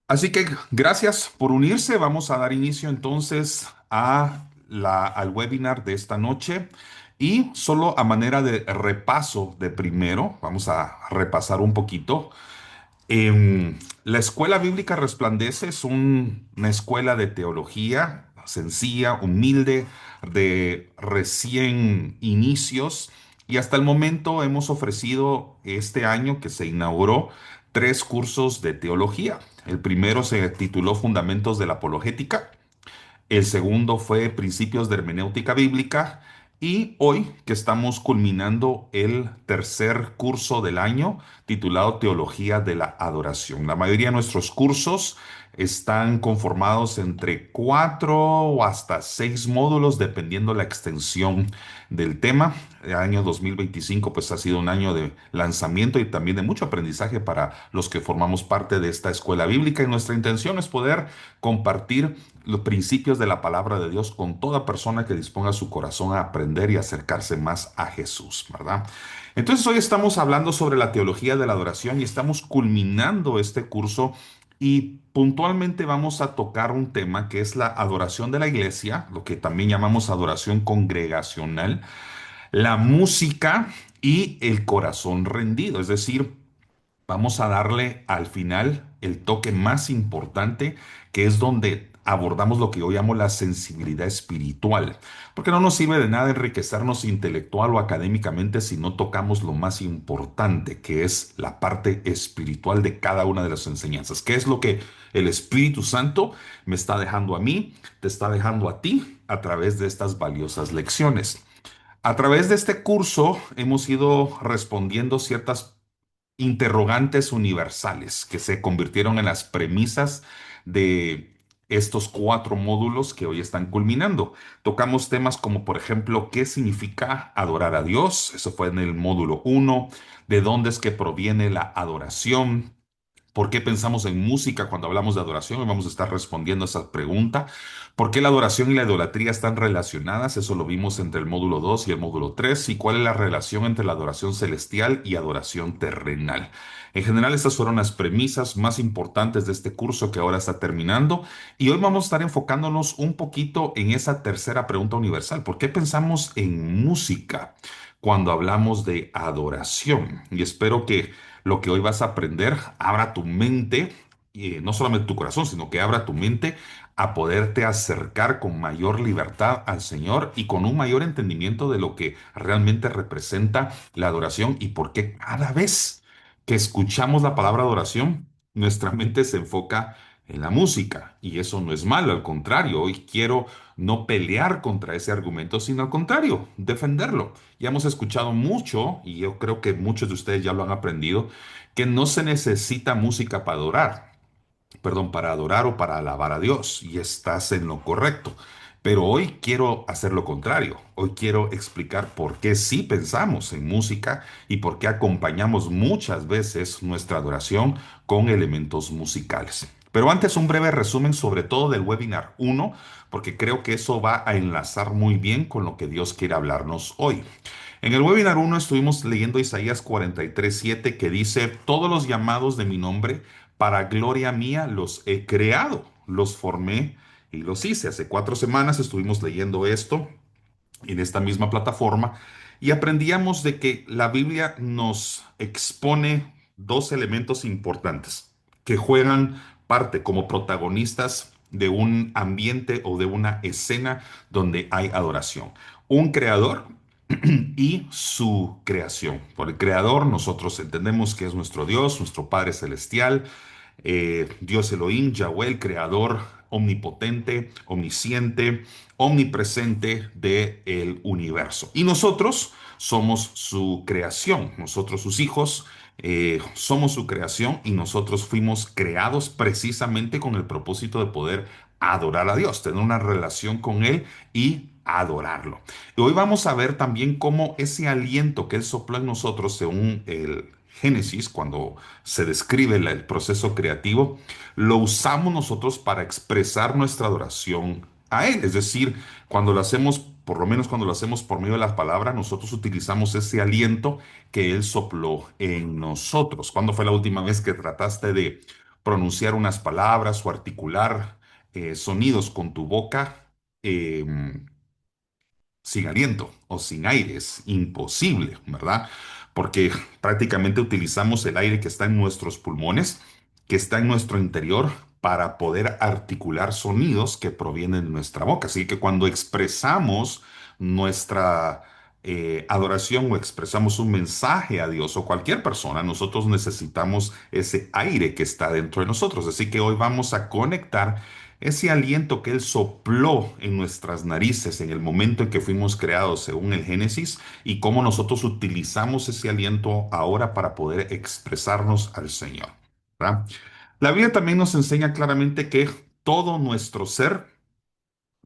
Así que gracias por unirse. Vamos a dar inicio entonces al webinar de esta noche. Y solo a manera de repaso de primero, vamos a repasar un poquito. La Escuela Bíblica Resplandece es una escuela de teología sencilla, humilde, de recién inicios. Y hasta el momento hemos ofrecido este año que se inauguró 3 cursos de teología. El primero se tituló Fundamentos de la Apologética. El segundo fue Principios de Hermenéutica Bíblica. Y hoy que estamos culminando el tercer curso del año titulado Teología de la Adoración. La mayoría de nuestros cursos están conformados entre 4 o hasta 6 módulos dependiendo la extensión del tema. El año 2025 pues ha sido un año de lanzamiento y también de mucho aprendizaje para los que formamos parte de esta escuela bíblica y nuestra intención es poder compartir los principios de la palabra de Dios con toda persona que disponga su corazón a aprender y acercarse más a Jesús, ¿verdad? Entonces hoy estamos hablando sobre la teología de la adoración y estamos culminando este curso y puntualmente vamos a tocar un tema que es la adoración de la iglesia, lo que también llamamos adoración congregacional, la música y el corazón rendido, es decir, vamos a darle al final el toque más importante, que es donde abordamos lo que yo llamo la sensibilidad espiritual, porque no nos sirve de nada enriquecernos intelectual o académicamente si no tocamos lo más importante, que es la parte espiritual de cada una de las enseñanzas, que es lo que el Espíritu Santo me está dejando a mí, te está dejando a ti a través de estas valiosas lecciones. A través de este curso hemos ido respondiendo ciertas interrogantes universales que se convirtieron en las premisas de estos 4 módulos que hoy están culminando. Tocamos temas como, por ejemplo, ¿qué significa adorar a Dios? Eso fue en el módulo 1. ¿De dónde es que proviene la adoración? ¿Por qué pensamos en música cuando hablamos de adoración? Hoy vamos a estar respondiendo a esa pregunta. ¿Por qué la adoración y la idolatría están relacionadas? Eso lo vimos entre el módulo 2 y el módulo 3. ¿Y cuál es la relación entre la adoración celestial y adoración terrenal? En general, estas fueron las premisas más importantes de este curso que ahora está terminando. Y hoy vamos a estar enfocándonos un poquito en esa tercera pregunta universal. ¿Por qué pensamos en música cuando hablamos de adoración? Y espero que lo que hoy vas a aprender abra tu mente, y no solamente tu corazón, sino que abra tu mente a poderte acercar con mayor libertad al Señor y con un mayor entendimiento de lo que realmente representa la adoración y por qué cada vez que escuchamos la palabra adoración, nuestra mente se enfoca en la música. Y eso no es malo, al contrario, hoy quiero no pelear contra ese argumento, sino al contrario, defenderlo. Ya hemos escuchado mucho, y yo creo que muchos de ustedes ya lo han aprendido, que no se necesita música para adorar, perdón, para adorar o para alabar a Dios, y estás en lo correcto. Pero hoy quiero hacer lo contrario. Hoy quiero explicar por qué sí pensamos en música y por qué acompañamos muchas veces nuestra adoración con elementos musicales. Pero antes un breve resumen sobre todo del webinar 1, porque creo que eso va a enlazar muy bien con lo que Dios quiere hablarnos hoy. En el webinar 1 estuvimos leyendo Isaías 43:7 que dice, todos los llamados de mi nombre, para gloria mía los he creado, los formé y los hice. Hace 4 semanas estuvimos leyendo esto en esta misma plataforma y aprendíamos de que la Biblia nos expone 2 elementos importantes que juegan parte como protagonistas de un ambiente o de una escena donde hay adoración. Un creador y su creación. Por el creador nosotros entendemos que es nuestro Dios, nuestro Padre Celestial, Dios Elohim, Yahweh, el creador omnipotente, omnisciente, omnipresente del universo. Y nosotros somos su creación, nosotros sus hijos. Somos su creación y nosotros fuimos creados precisamente con el propósito de poder adorar a Dios, tener una relación con Él y adorarlo. Y hoy vamos a ver también cómo ese aliento que Él sopló en nosotros, según el Génesis, cuando se describe el proceso creativo, lo usamos nosotros para expresar nuestra adoración a Él. Es decir, cuando lo hacemos, por lo menos cuando lo hacemos por medio de la palabra, nosotros utilizamos ese aliento que Él sopló en nosotros. ¿Cuándo fue la última vez que trataste de pronunciar unas palabras o articular sonidos con tu boca? Sin aliento o sin aire. Es imposible, ¿verdad? Porque prácticamente utilizamos el aire que está en nuestros pulmones, que está en nuestro interior, para poder articular sonidos que provienen de nuestra boca. Así que cuando expresamos nuestra adoración o expresamos un mensaje a Dios o cualquier persona, nosotros necesitamos ese aire que está dentro de nosotros. Así que hoy vamos a conectar ese aliento que Él sopló en nuestras narices en el momento en que fuimos creados, según el Génesis, y cómo nosotros utilizamos ese aliento ahora para poder expresarnos al Señor, ¿verdad? La Biblia también nos enseña claramente que todo nuestro ser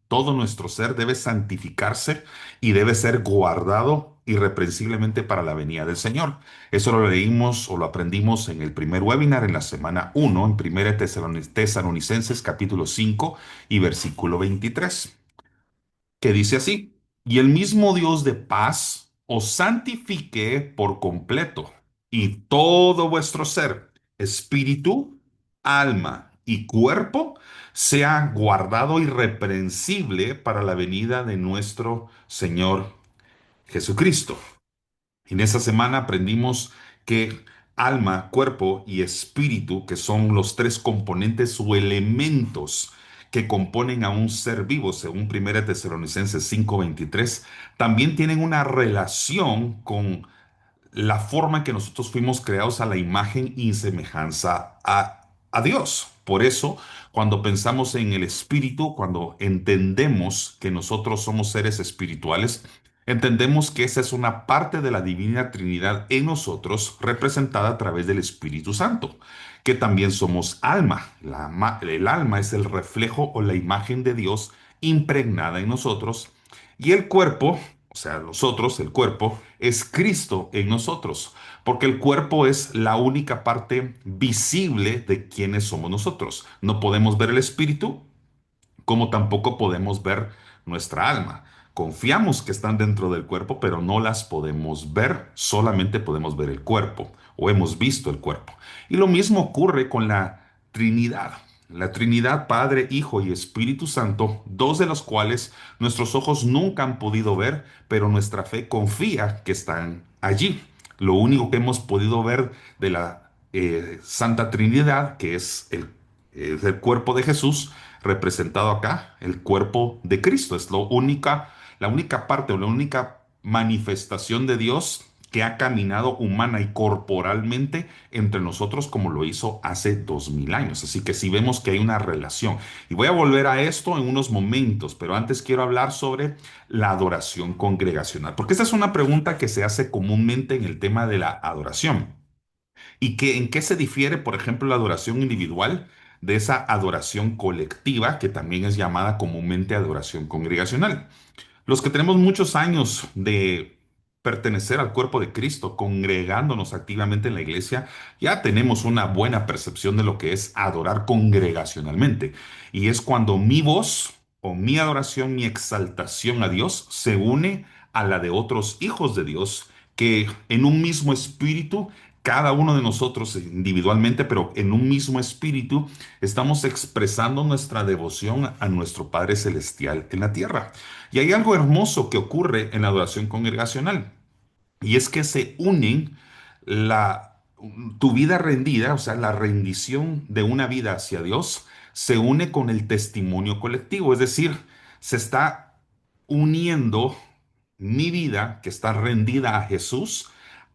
todo nuestro ser debe santificarse y debe ser guardado irreprensiblemente para la venida del Señor. Eso lo leímos o lo aprendimos en el primer webinar en la semana 1, en 1 Tesalonicenses capítulo 5 y versículo 23, que dice así: y el mismo Dios de paz os santifique por completo, y todo vuestro ser, espíritu, alma y cuerpo, sea guardado irreprensible para la venida de nuestro Señor Jesucristo. En esta semana aprendimos que alma, cuerpo y espíritu, que son los tres componentes o elementos que componen a un ser vivo, según 1 Tesalonicenses 5:23, también tienen una relación con la forma en que nosotros fuimos creados a la imagen y semejanza a Dios. Por eso, cuando pensamos en el espíritu, cuando entendemos que nosotros somos seres espirituales, entendemos que esa es una parte de la divina Trinidad en nosotros, representada a través del Espíritu Santo, que también somos alma. El alma es el reflejo o la imagen de Dios impregnada en nosotros, y el cuerpo, o sea, nosotros, el cuerpo, es Cristo en nosotros, porque el cuerpo es la única parte visible de quienes somos nosotros. No podemos ver el espíritu, como tampoco podemos ver nuestra alma. Confiamos que están dentro del cuerpo, pero no las podemos ver, solamente podemos ver el cuerpo o hemos visto el cuerpo. Y lo mismo ocurre con la Trinidad. La Trinidad, Padre, Hijo y Espíritu Santo, dos de los cuales nuestros ojos nunca han podido ver, pero nuestra fe confía que están allí. Lo único que hemos podido ver de la Santa Trinidad, que es el cuerpo de Jesús, representado acá, el cuerpo de Cristo. Es la única parte o la única manifestación de Dios que ha caminado humana y corporalmente entre nosotros como lo hizo hace 2000 años. Así que sí vemos que hay una relación. Y voy a volver a esto en unos momentos, pero antes quiero hablar sobre la adoración congregacional, porque esta es una pregunta que se hace comúnmente en el tema de la adoración. ¿Y en qué se difiere, por ejemplo, la adoración individual de esa adoración colectiva, que también es llamada comúnmente adoración congregacional? Los que tenemos muchos años de pertenecer al cuerpo de Cristo, congregándonos activamente en la iglesia, ya tenemos una buena percepción de lo que es adorar congregacionalmente. Y es cuando mi voz o mi adoración, mi exaltación a Dios se une a la de otros hijos de Dios, que en un mismo espíritu, cada uno de nosotros individualmente, pero en un mismo espíritu, estamos expresando nuestra devoción a nuestro Padre Celestial en la tierra. Y hay algo hermoso que ocurre en la adoración congregacional, y es que se unen la, tu vida rendida, o sea, la rendición de una vida hacia Dios, se une con el testimonio colectivo, es decir, se está uniendo mi vida, que está rendida a Jesús,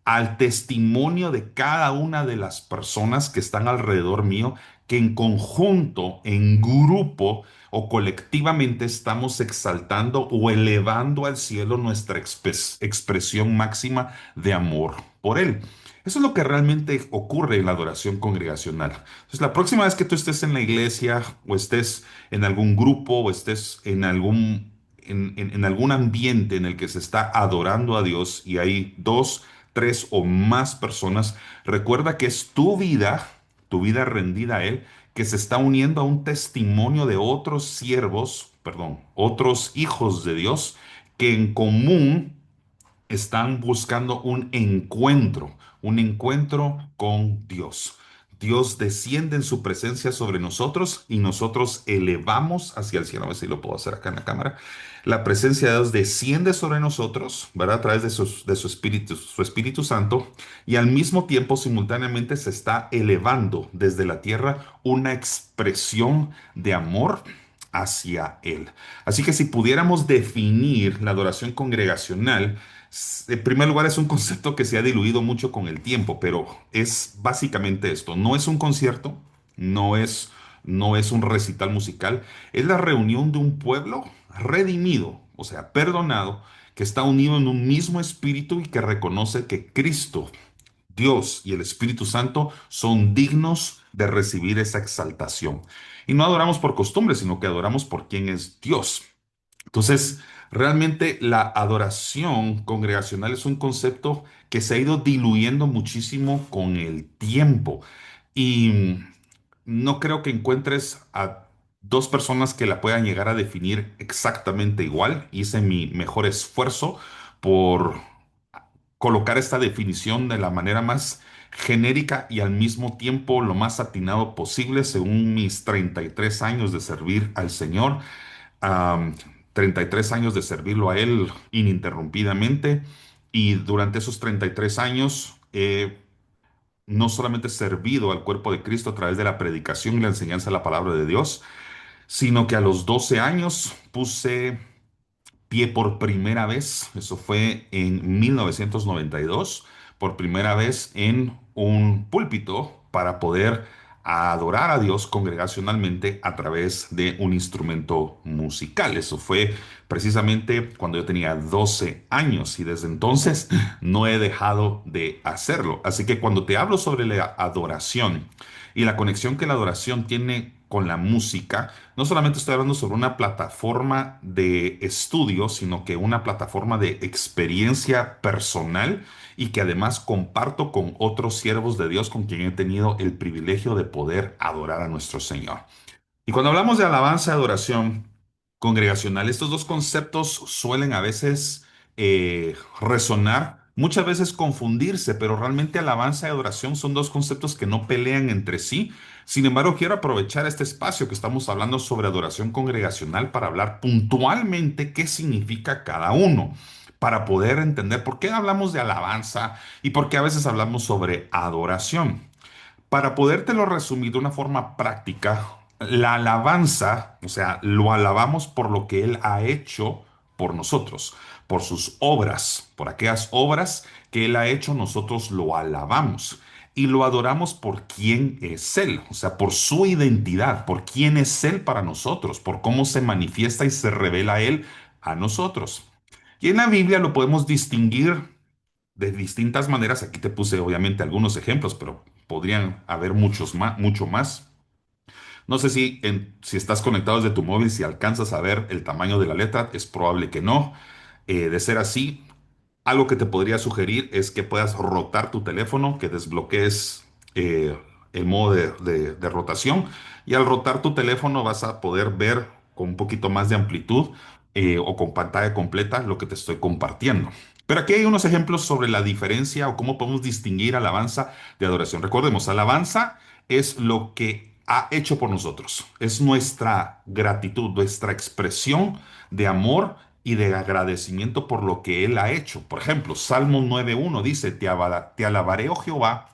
al testimonio de cada una de las personas que están alrededor mío, que en conjunto, en grupo o colectivamente estamos exaltando o elevando al cielo nuestra expresión máxima de amor por Él. Eso es lo que realmente ocurre en la adoración congregacional. Entonces, la próxima vez que tú estés en la iglesia o estés en algún grupo o estés en algún ambiente en el que se está adorando a Dios y hay dos, tres o más personas, recuerda que es tu vida rendida a Él, que se está uniendo a un testimonio de otros siervos, perdón, otros hijos de Dios que en común están buscando un encuentro con Dios. Dios desciende en su presencia sobre nosotros y nosotros elevamos hacia el cielo. A ver si lo puedo hacer acá en la cámara. La presencia de Dios desciende sobre nosotros, ¿verdad? A través de su Espíritu Santo, y al mismo tiempo, simultáneamente, se está elevando desde la tierra una expresión de amor hacia Él. Así que si pudiéramos definir la adoración congregacional, en primer lugar, es un concepto que se ha diluido mucho con el tiempo, pero es básicamente esto. No es un concierto, no es, no es un recital musical, es la reunión de un pueblo redimido, o sea, perdonado, que está unido en un mismo espíritu y que reconoce que Cristo, Dios y el Espíritu Santo son dignos de recibir esa exaltación. Y no adoramos por costumbre, sino que adoramos por quien es Dios. Entonces, realmente la adoración congregacional es un concepto que se ha ido diluyendo muchísimo con el tiempo. Y no creo que encuentres a dos personas que la puedan llegar a definir exactamente igual. Hice mi mejor esfuerzo por colocar esta definición de la manera más genérica y al mismo tiempo lo más atinado posible según mis 33 años de servir al Señor, am, 33 años de servirlo a Él ininterrumpidamente, y durante esos 33 años he no solamente servido al cuerpo de Cristo a través de la predicación y la enseñanza de la palabra de Dios, sino que a los 12 años puse pie por primera vez, eso fue en 1992, por primera vez en un púlpito para poder adorar a Dios congregacionalmente a través de un instrumento musical. Eso fue precisamente cuando yo tenía 12 años y desde entonces no he dejado de hacerlo. Así que cuando te hablo sobre la adoración y la conexión que la adoración tiene con la música, no solamente estoy hablando sobre una plataforma de estudio, sino que una plataforma de experiencia personal y que además comparto con otros siervos de Dios con quien he tenido el privilegio de poder adorar a nuestro Señor. Y cuando hablamos de alabanza y adoración congregacional, estos dos conceptos suelen a veces resonar, muchas veces confundirse, pero realmente alabanza y adoración son dos conceptos que no pelean entre sí. Sin embargo, quiero aprovechar este espacio que estamos hablando sobre adoración congregacional para hablar puntualmente qué significa cada uno, para poder entender por qué hablamos de alabanza y por qué a veces hablamos sobre adoración. Para podértelo resumir de una forma práctica, la alabanza, o sea, lo alabamos por lo que Él ha hecho por nosotros, por sus obras, por aquellas obras que Él ha hecho, nosotros lo alabamos. Y lo adoramos por quién es Él, o sea, por su identidad, por quién es Él para nosotros, por cómo se manifiesta y se revela Él a nosotros. Y en la Biblia lo podemos distinguir de distintas maneras. Aquí te puse obviamente algunos ejemplos, pero podrían haber muchos más, mucho más. No sé si estás conectado desde tu móvil, si alcanzas a ver el tamaño de la letra, es probable que no. De ser así, algo que te podría sugerir es que puedas rotar tu teléfono, que desbloquees el modo de rotación, y al rotar tu teléfono vas a poder ver con un poquito más de amplitud o con pantalla completa lo que te estoy compartiendo. Pero aquí hay unos ejemplos sobre la diferencia o cómo podemos distinguir alabanza de adoración. Recordemos, alabanza es lo que ha hecho por nosotros, es nuestra gratitud, nuestra expresión de amor y de agradecimiento por lo que Él ha hecho. Por ejemplo, Salmo 9.1 dice, te alabaré, oh Jehová,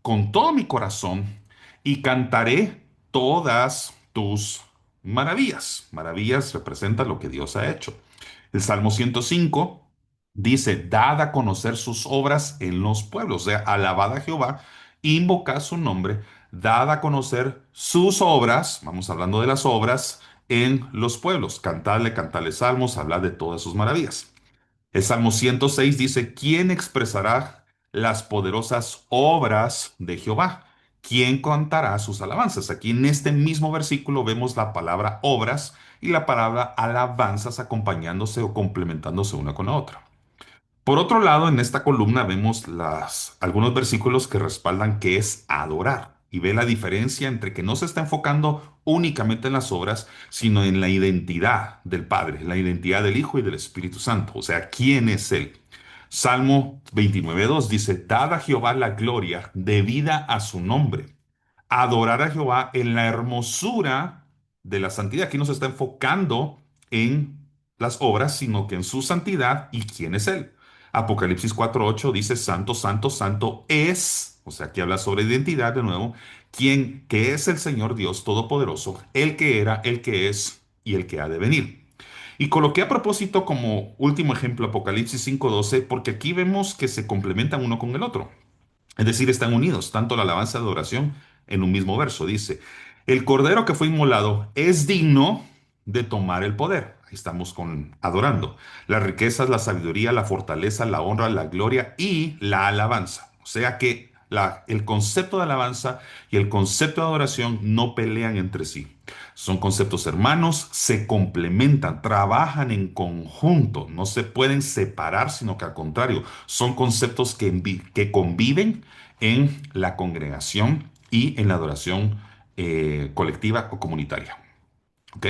con todo mi corazón y cantaré todas tus maravillas. Maravillas representa lo que Dios ha hecho. El Salmo 105 dice, dad a conocer sus obras en los pueblos, o sea, alabad a Jehová, invocad su nombre, dad a conocer sus obras, vamos hablando de las obras, en los pueblos, cantadle salmos, hablad de todas sus maravillas. El Salmo 106 dice, ¿quién expresará las poderosas obras de Jehová? ¿Quién contará sus alabanzas? Aquí en este mismo versículo vemos la palabra obras y la palabra alabanzas acompañándose o complementándose una con la otra. Por otro lado, en esta columna vemos algunos versículos que respaldan que es adorar. y ve la diferencia entre que no se está enfocando únicamente en las obras, sino en la identidad del Padre, la identidad del Hijo y del Espíritu Santo. O sea, ¿quién es Él? Salmo 29:2 dice, dad a Jehová la gloria debida a su nombre. Adorar a Jehová en la hermosura de la santidad. Aquí no se está enfocando en las obras, sino que en su santidad y quién es Él. Apocalipsis 4:8 dice, santo, santo, santo es, o sea, aquí habla sobre identidad de nuevo, quien que es el Señor Dios Todopoderoso, el que era, el que es y el que ha de venir. Y coloqué a propósito como último ejemplo Apocalipsis 5:12, porque aquí vemos que se complementan uno con el otro. Es decir, están unidos, tanto la alabanza y la adoración en un mismo verso. Dice, el cordero que fue inmolado es digno de tomar el poder. Ahí estamos con adorando. Las riquezas, la sabiduría, la fortaleza, la honra, la gloria y la alabanza. O sea que el concepto de alabanza y el concepto de adoración no pelean entre sí. Son conceptos hermanos, se complementan, trabajan en conjunto, no se pueden separar, sino que al contrario, son conceptos que conviven en la congregación y en la adoración colectiva o comunitaria. ¿Ok?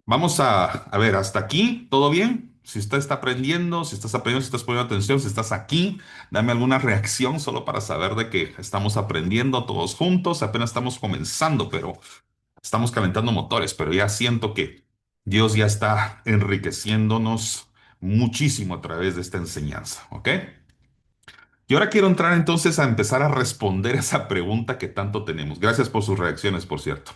Vamos a ver, hasta aquí, ¿todo bien? Si usted está aprendiendo, si estás aprendiendo, si estás poniendo atención, si estás aquí, dame alguna reacción solo para saber de que estamos aprendiendo todos juntos. Apenas estamos comenzando, pero estamos calentando motores, pero ya siento que Dios ya está enriqueciéndonos muchísimo a través de esta enseñanza, ¿ok? Y ahora quiero entrar entonces a empezar a responder esa pregunta que tanto tenemos. Gracias por sus reacciones, por cierto.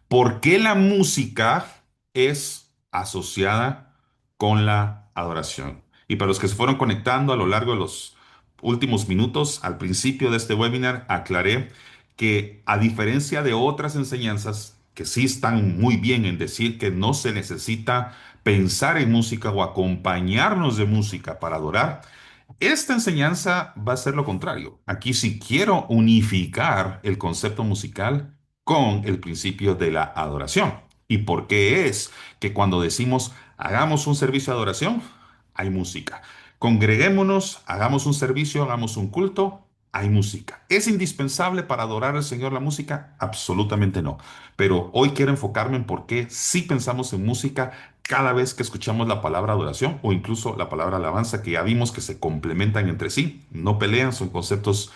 ¿Por qué la música es asociada con la adoración? Y para los que se fueron conectando a lo largo de los últimos minutos, al principio de este webinar, aclaré que a diferencia de otras enseñanzas que sí están muy bien en decir que no se necesita pensar en música o acompañarnos de música para adorar, esta enseñanza va a ser lo contrario. Aquí sí quiero unificar el concepto musical con el principio de la adoración. ¿Y por qué es que cuando decimos hagamos un servicio de adoración, hay música? Congreguémonos, hagamos un servicio, hagamos un culto, hay música. ¿Es indispensable para adorar al Señor la música? Absolutamente no. Pero hoy quiero enfocarme en por qué sí pensamos en música cada vez que escuchamos la palabra adoración o incluso la palabra alabanza, que ya vimos que se complementan entre sí, no pelean, son conceptos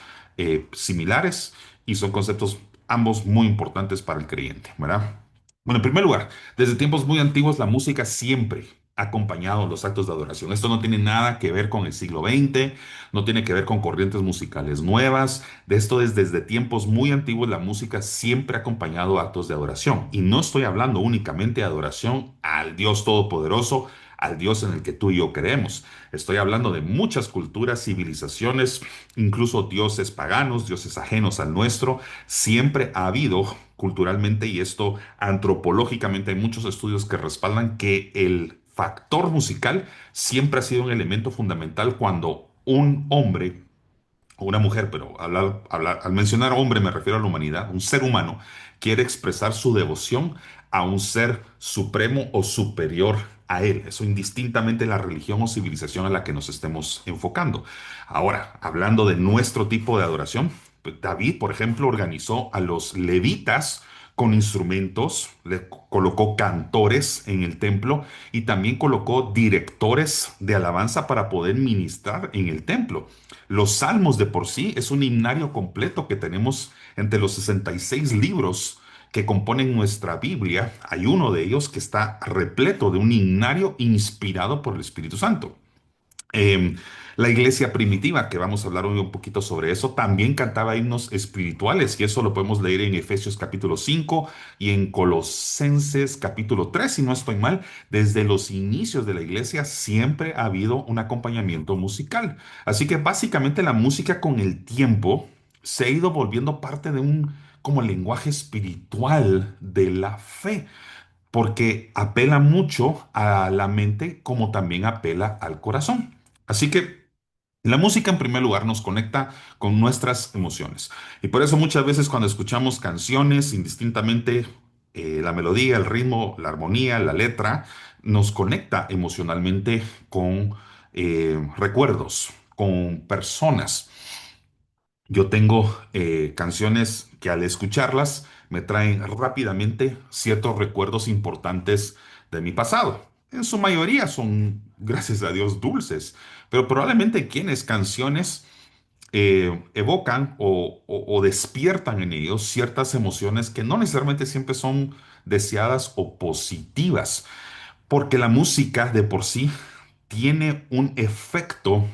similares y son conceptos ambos muy importantes para el creyente, ¿verdad? Bueno, en primer lugar, desde tiempos muy antiguos la música siempre ha acompañado los actos de adoración. Esto no tiene nada que ver con el siglo XX, no tiene que ver con corrientes musicales nuevas. De esto desde tiempos muy antiguos la música siempre ha acompañado actos de adoración. Y no estoy hablando únicamente de adoración al Dios Todopoderoso, al Dios en el que tú y yo creemos. Estoy hablando de muchas culturas, civilizaciones, incluso dioses paganos, dioses ajenos al nuestro. Siempre ha habido culturalmente, y esto antropológicamente hay muchos estudios que respaldan que el factor musical siempre ha sido un elemento fundamental cuando un hombre o una mujer, pero al mencionar hombre me refiero a la humanidad, un ser humano quiere expresar su devoción a un ser supremo o superior a él. Eso indistintamente la religión o civilización a la que nos estemos enfocando. Ahora, hablando de nuestro tipo de adoración, pues, David, por ejemplo, organizó a los levitas con instrumentos, le colocó cantores en el templo y también colocó directores de alabanza para poder ministrar en el templo. Los salmos de por sí es un himnario completo que tenemos entre los 66 libros que componen nuestra Biblia. Hay uno de ellos que está repleto de un himnario inspirado por el Espíritu Santo. Eh, la iglesia primitiva, que vamos a hablar hoy un poquito sobre eso, también cantaba himnos espirituales y eso lo podemos leer en Efesios capítulo 5 y en Colosenses capítulo 3, si no estoy mal. Desde los inicios de la iglesia siempre ha habido un acompañamiento musical. Así que básicamente la música con el tiempo se ha ido volviendo parte de un como lenguaje espiritual de la fe porque apela mucho a la mente como también apela al corazón. Así que la música en primer lugar nos conecta con nuestras emociones. Y por eso muchas veces cuando escuchamos canciones, indistintamente la melodía, el ritmo, la armonía, la letra, nos conecta emocionalmente con recuerdos, con personas. Yo tengo canciones que al escucharlas me traen rápidamente ciertos recuerdos importantes de mi pasado. En su mayoría son, gracias a Dios, dulces, pero probablemente quienes canciones evocan o despiertan en ellos ciertas emociones que no necesariamente siempre son deseadas o positivas, porque la música de por sí tiene un efecto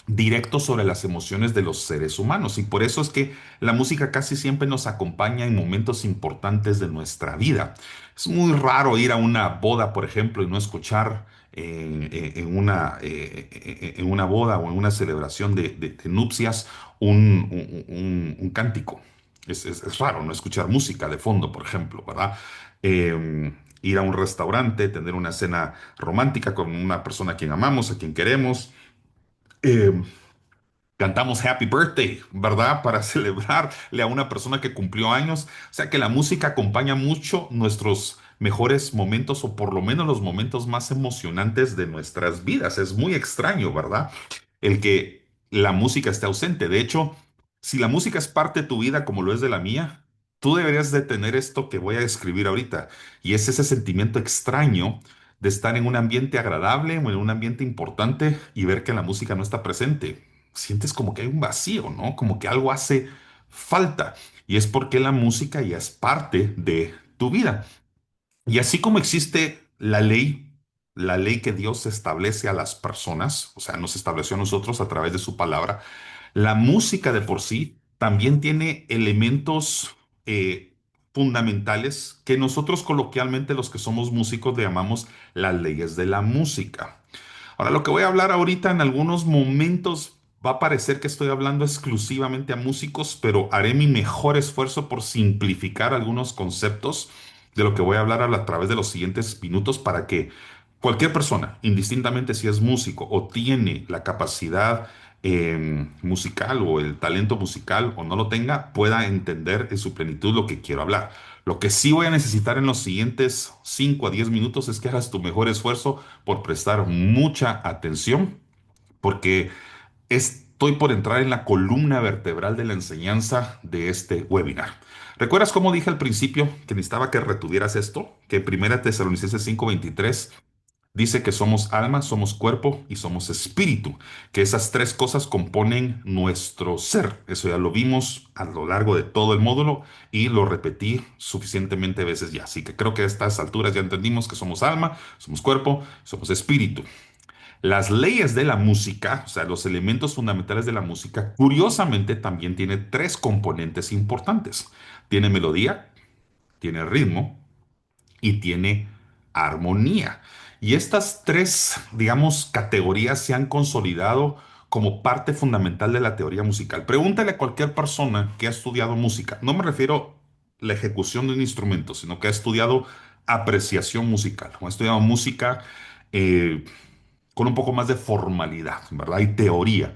directo sobre las emociones de los seres humanos y por eso es que la música casi siempre nos acompaña en momentos importantes de nuestra vida. Es muy raro ir a una boda, por ejemplo, y no escuchar en una boda o en una celebración de nupcias un cántico. Es raro no escuchar música de fondo, por ejemplo, ¿verdad? Ir a un restaurante, tener una cena romántica con una persona a quien amamos, a quien queremos. em, Cantamos Happy Birthday, ¿verdad? Para celebrarle a una persona que cumplió años. O sea que la música acompaña mucho nuestros mejores momentos o por lo menos los momentos más emocionantes de nuestras vidas. Es muy extraño, ¿verdad? El que la música esté ausente. De hecho, si la música es parte de tu vida como lo es de la mía, tú deberías de tener esto que voy a describir ahorita. Y es ese sentimiento extraño de estar en un ambiente agradable o en un ambiente importante y ver que la música no está presente. Sientes como que hay un vacío, ¿no? Como que algo hace falta. Y es porque la música ya es parte de tu vida. Y así como existe la ley que Dios establece a las personas, o sea, nos estableció a nosotros a través de su palabra, la música de por sí también tiene elementos fundamentales que nosotros coloquialmente los que somos músicos le llamamos las leyes de la música. Ahora, lo que voy a hablar ahorita en algunos momentos va a parecer que estoy hablando exclusivamente a músicos, pero haré mi mejor esfuerzo por simplificar algunos conceptos de lo que voy a hablar a través de los siguientes minutos para que cualquier persona, indistintamente si es músico o tiene la capacidad musical o el talento musical o no lo tenga, pueda entender en su plenitud lo que quiero hablar. Lo que sí voy a necesitar en los siguientes 5 a 10 minutos es que hagas tu mejor esfuerzo por prestar mucha atención, porque estoy por entrar en la columna vertebral de la enseñanza de este webinar. ¿Recuerdas cómo dije al principio que necesitaba que retuvieras esto? Que Primera Tesalonicenses 5:23 dice que somos alma, somos cuerpo y somos espíritu, que esas tres cosas componen nuestro ser. Eso ya lo vimos a lo largo de todo el módulo y lo repetí suficientemente veces ya. Así que creo que a estas alturas ya entendimos que somos alma, somos cuerpo, somos espíritu. Las leyes de la música, o sea, los elementos fundamentales de la música, curiosamente también tiene tres componentes importantes. Tiene melodía, tiene ritmo y tiene armonía. Y estas tres, digamos, categorías se han consolidado como parte fundamental de la teoría musical. Pregúntale a cualquier persona que ha estudiado música. No me refiero a la ejecución de un instrumento, sino que ha estudiado apreciación musical, o ha estudiado música eh, con un poco más de formalidad, ¿verdad? Y teoría.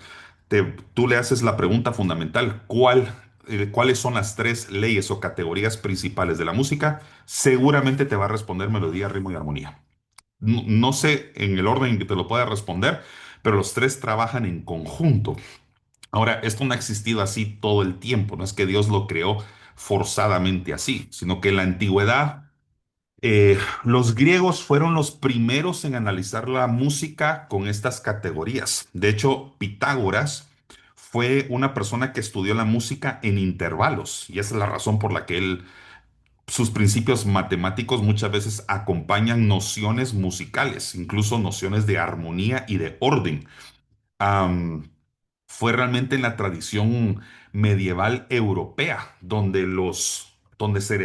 Tú le haces la pregunta fundamental, ¿cuáles son las tres leyes o categorías principales de la música? Seguramente te va a responder melodía, ritmo y armonía. No, no sé en el orden en que te lo pueda responder, pero los tres trabajan en conjunto. Ahora, esto no ha existido así todo el tiempo, no es que Dios lo creó forzadamente así, sino que en la antigüedad los griegos fueron los primeros en analizar la música con estas categorías. De hecho, Pitágoras fue una persona que estudió la música en intervalos y esa es la razón por la que sus principios matemáticos muchas veces acompañan nociones musicales, incluso nociones de armonía y de orden. Am, Fue realmente en la tradición medieval europea donde se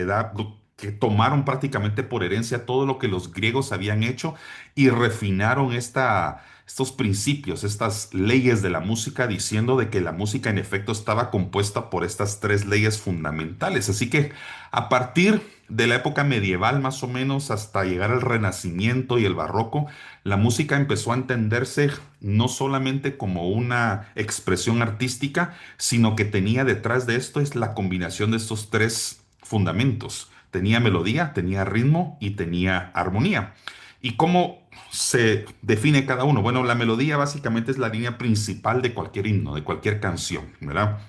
que tomaron prácticamente por herencia todo lo que los griegos habían hecho y refinaron estos principios, estas leyes de la música, diciendo de que la música en efecto estaba compuesta por estas tres leyes fundamentales. Así que a partir de la época medieval más o menos hasta llegar al Renacimiento y el Barroco, la música empezó a entenderse no solamente como una expresión artística, sino que tenía detrás de esto es la combinación de estos tres fundamentos. Tenía melodía, tenía ritmo y tenía armonía. ¿Y cómo se define cada uno? Bueno, la melodía básicamente es la línea principal de cualquier himno, de cualquier canción, ¿verdad?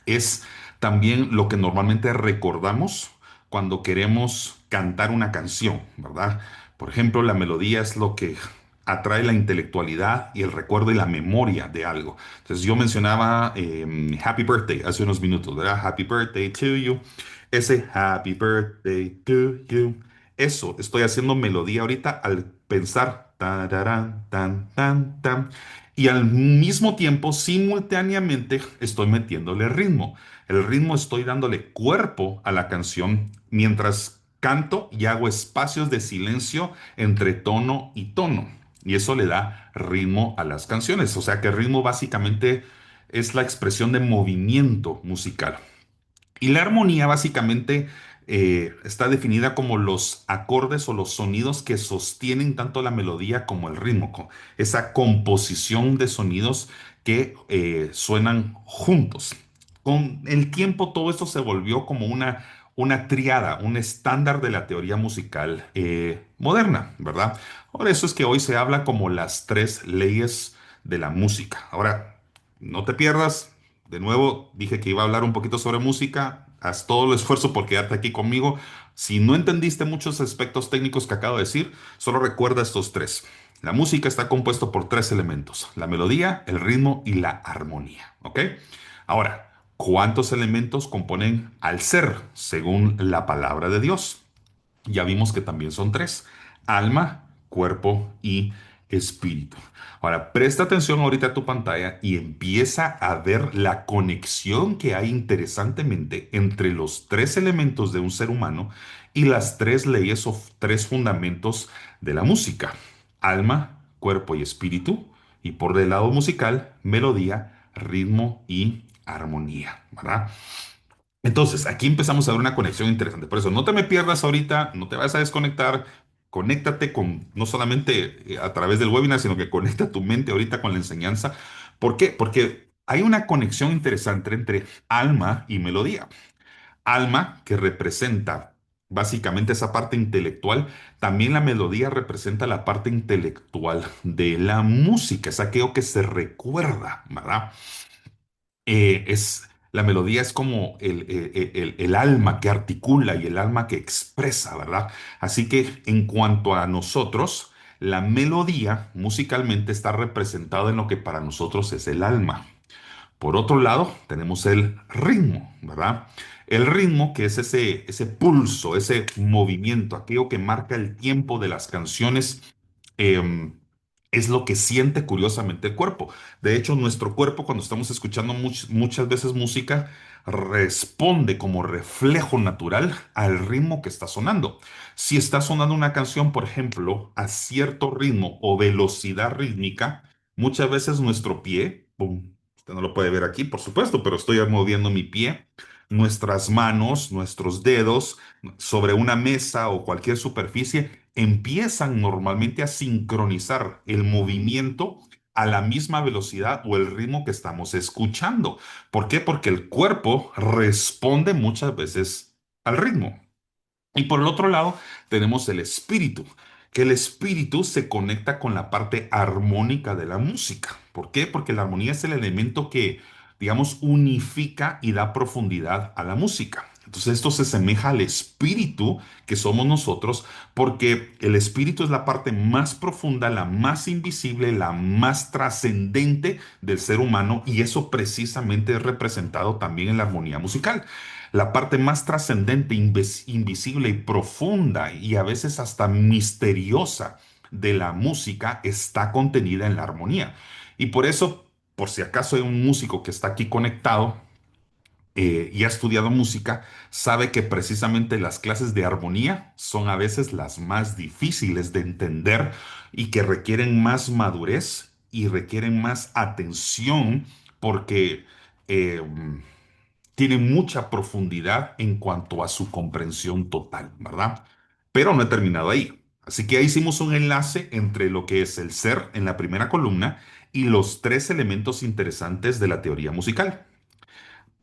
Es también lo que normalmente recordamos cuando queremos cantar una canción, ¿verdad? Por ejemplo, la melodía es lo que atrae la intelectualidad y el recuerdo y la memoria de algo. Entonces yo mencionaba Happy Birthday hace unos minutos, ¿verdad? Happy Birthday to you. Ese Happy Birthday to you. Eso, estoy haciendo melodía ahorita al pensar tararán, tan, tan, tan. Y al mismo tiempo, simultáneamente, estoy metiéndole ritmo. El ritmo estoy dándole cuerpo a la canción mientras canto y hago espacios de silencio entre tono y tono. Y eso le da ritmo a las canciones. O sea que el ritmo básicamente es la expresión de movimiento musical. Y la armonía básicamente está definida como los acordes o los sonidos que sostienen tanto la melodía como el ritmo, esa composición de sonidos que suenan juntos. Con el tiempo todo esto se volvió como una triada, un estándar de la teoría musical moderna, ¿verdad? Por eso es que hoy se habla como las tres leyes de la música. Ahora, no te pierdas. De nuevo, dije que iba a hablar un poquito sobre música. Haz todo el esfuerzo por quedarte aquí conmigo. Si no entendiste muchos aspectos técnicos que acabo de decir, solo recuerda estos tres. La música está compuesta por tres elementos: la melodía, el ritmo y la armonía. ¿Ok? Ahora, ¿cuántos elementos componen al ser según la palabra de Dios? Ya vimos que también son tres: alma, cuerpo y espíritu. Ahora, presta atención ahorita a tu pantalla y empieza a ver la conexión que hay interesantemente entre los tres elementos de un ser humano y las tres leyes o tres fundamentos de la música: alma, cuerpo y espíritu. Y por el lado musical, melodía, ritmo y armonía, ¿verdad? Entonces, aquí empezamos a ver una conexión interesante. Por eso, no te me pierdas ahorita, no te vayas a desconectar. Conéctate con, no solamente a través del webinar, sino que conecta tu mente ahorita con la enseñanza. ¿Por qué? Porque hay una conexión interesante entre alma y melodía. Alma, que representa básicamente esa parte intelectual, también la melodía representa la parte intelectual de la música, es aquello que se recuerda, ¿verdad? La melodía es como el alma que articula y el alma que expresa, ¿verdad? Así que en cuanto a nosotros, la melodía musicalmente está representada en lo que para nosotros es el alma. Por otro lado, tenemos el ritmo, ¿verdad? El ritmo que es ese pulso, ese movimiento, aquello que marca el tiempo de las canciones, em, es lo que siente curiosamente el cuerpo. De hecho, nuestro cuerpo, cuando estamos escuchando muchas veces música, responde como reflejo natural al ritmo que está sonando. Si está sonando una canción, por ejemplo, a cierto ritmo o velocidad rítmica, muchas veces nuestro pie, ¡pum! Usted no lo puede ver aquí, por supuesto, pero estoy moviendo mi pie, nuestras manos, nuestros dedos sobre una mesa o cualquier superficie empiezan normalmente a sincronizar el movimiento a la misma velocidad o el ritmo que estamos escuchando. ¿Por qué? Porque el cuerpo responde muchas veces al ritmo. Y por el otro lado, tenemos el espíritu, que el espíritu se conecta con la parte armónica de la música. ¿Por qué? Porque la armonía es el elemento que, digamos, unifica y da profundidad a la música. Entonces esto se asemeja al espíritu que somos nosotros, porque el espíritu es la parte más profunda, la más invisible, la más trascendente del ser humano, y eso precisamente es representado también en la armonía musical. La parte más trascendente, invisible y profunda y a veces hasta misteriosa de la música está contenida en la armonía. Y por eso, por si acaso hay un músico que está aquí conectado y ha estudiado música, sabe que precisamente las clases de armonía son a veces las más difíciles de entender y que requieren más madurez y requieren más atención porque... eh, tiene mucha profundidad en cuanto a su comprensión total, ¿verdad? Pero no he terminado ahí. Así que ya hicimos un enlace entre lo que es el ser en la primera columna y los tres elementos interesantes de la teoría musical.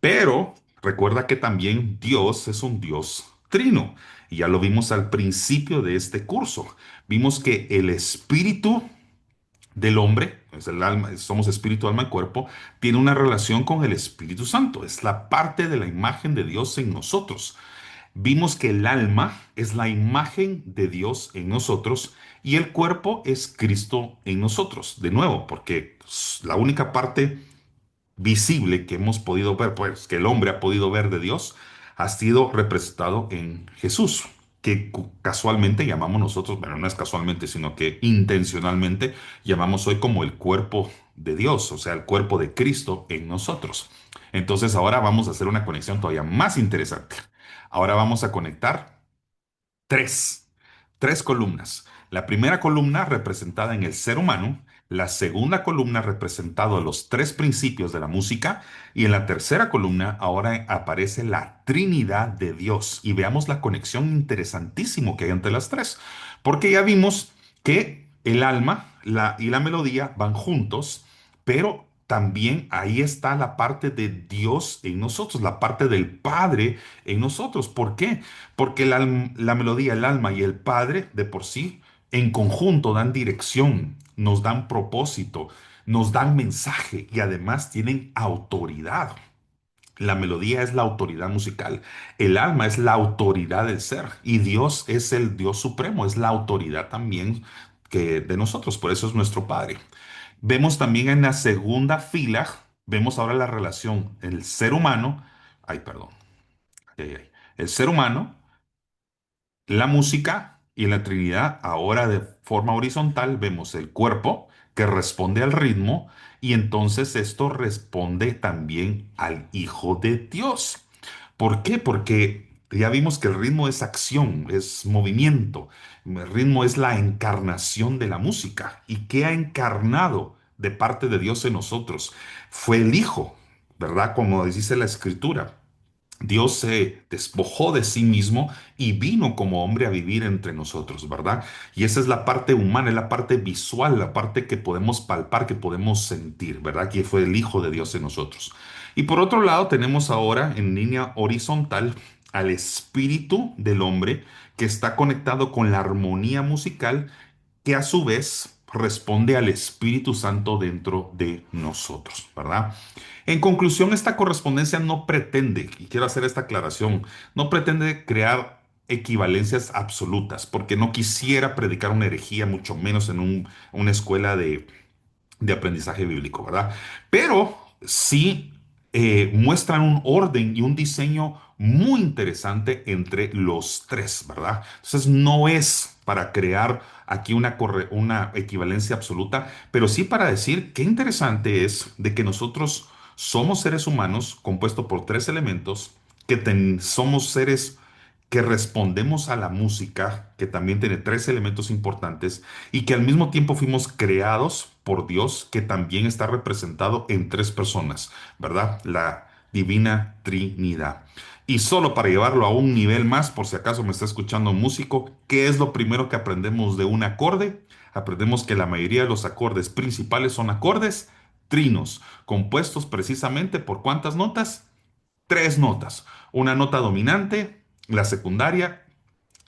Pero recuerda que también Dios es un Dios trino. Y ya lo vimos al principio de este curso. Vimos que el espíritu del hombre, es el alma, somos espíritu, alma y cuerpo, tiene una relación con el Espíritu Santo. Es la parte de la imagen de Dios en nosotros. Vimos que el alma es la imagen de Dios en nosotros y el cuerpo es Cristo en nosotros. De nuevo, porque la única parte visible que hemos podido ver, pues que el hombre ha podido ver de Dios, ha sido representado en Jesús, que casualmente llamamos nosotros, bueno, no es casualmente, sino que intencionalmente llamamos hoy como el cuerpo de Dios, o sea, el cuerpo de Cristo en nosotros. Entonces ahora vamos a hacer una conexión todavía más interesante. Ahora vamos a conectar tres, tres columnas. La primera columna representada en el ser humano, la segunda columna representado a los tres principios de la música y en la tercera columna ahora aparece la Trinidad de Dios. Y veamos la conexión interesantísimo que hay entre las tres, porque ya vimos que el alma y la melodía van juntos, pero también ahí está la parte de Dios en nosotros, la parte del Padre en nosotros. ¿Por qué? Porque la melodía, el alma y el Padre de por sí en conjunto dan dirección, nos dan propósito, nos dan mensaje y además tienen autoridad. La melodía es la autoridad musical, el alma es la autoridad del ser y Dios es el Dios supremo, es la autoridad también que de nosotros, por eso es nuestro Padre. Vemos también en la segunda fila, vemos ahora la relación, el ser humano, ay, perdón, el ser humano, la música y en la Trinidad, ahora de forma horizontal, vemos el cuerpo que responde al ritmo y entonces esto responde también al Hijo de Dios. ¿Por qué? Porque ya vimos que el ritmo es acción, es movimiento. El ritmo es la encarnación de la música. ¿Y qué ha encarnado de parte de Dios en nosotros? Fue el Hijo, ¿verdad? Como dice la Escritura. Dios se despojó de sí mismo y vino como hombre a vivir entre nosotros, ¿verdad? Y esa es la parte humana, es la parte visual, la parte que podemos palpar, que podemos sentir, ¿verdad? Que fue el Hijo de Dios en nosotros. Y por otro lado, tenemos ahora en línea horizontal al espíritu del hombre que está conectado con la armonía musical que a su vez responde al Espíritu Santo dentro de nosotros, ¿verdad? En conclusión, esta correspondencia no pretende, y quiero hacer esta aclaración, no pretende crear equivalencias absolutas, porque no quisiera predicar una herejía, mucho menos en una escuela de aprendizaje bíblico, ¿verdad? Pero sí muestran un orden y un diseño muy interesante entre los tres, ¿verdad? Entonces no es para crear aquí una equivalencia absoluta, pero sí para decir qué interesante es de que nosotros somos seres humanos compuestos por tres elementos, que somos seres que respondemos a la música, que también tiene tres elementos importantes, y que al mismo tiempo fuimos creados por Dios, que también está representado en tres personas, ¿verdad? La Divina Trinidad. Y solo para llevarlo a un nivel más, por si acaso me está escuchando un músico, ¿qué es lo primero que aprendemos de un acorde? Aprendemos que la mayoría de los acordes principales son acordes trinos, compuestos precisamente por ¿cuántas notas? Tres notas. Una nota dominante, la secundaria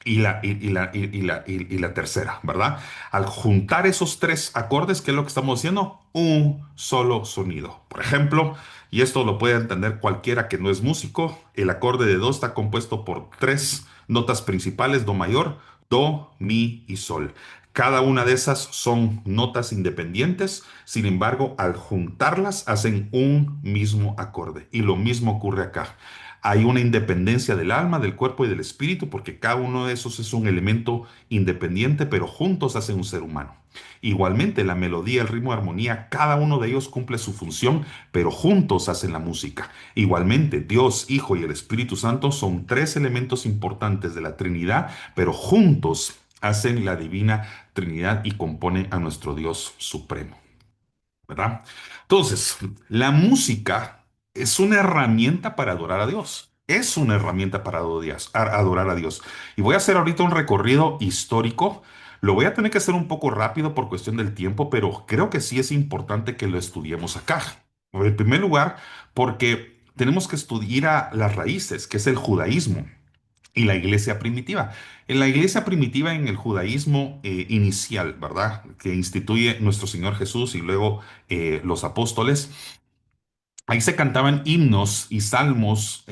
y la tercera, ¿verdad? Al juntar esos tres acordes, ¿qué es lo que estamos haciendo? Un solo sonido. Por ejemplo, y esto lo puede entender cualquiera que no es músico, el acorde de do está compuesto por tres notas principales, do mayor, do, mi y sol. Cada una de esas son notas independientes, sin embargo, al juntarlas hacen un mismo acorde. Y lo mismo ocurre acá. Hay una independencia del alma, del cuerpo y del espíritu, porque cada uno de esos es un elemento independiente, pero juntos hacen un ser humano. Igualmente, la melodía, el ritmo, armonía, cada uno de ellos cumple su función, pero juntos hacen la música. Igualmente, Dios, Hijo y el Espíritu Santo son tres elementos importantes de la Trinidad, pero juntos hacen la divina Trinidad y componen a nuestro Dios supremo. ¿Verdad? Entonces, la música es una herramienta para adorar a Dios. Es una herramienta para adorar a Dios. Y voy a hacer ahorita un recorrido histórico. Lo voy a tener que hacer un poco rápido por cuestión del tiempo, pero creo que sí es importante que lo estudiemos acá. En primer lugar, porque tenemos que estudiar las raíces, que es el judaísmo. y la iglesia primitiva. En la iglesia primitiva, en el judaísmo inicial, ¿verdad? Que instituye nuestro Señor Jesús y luego los apóstoles, ahí se cantaban himnos y salmos,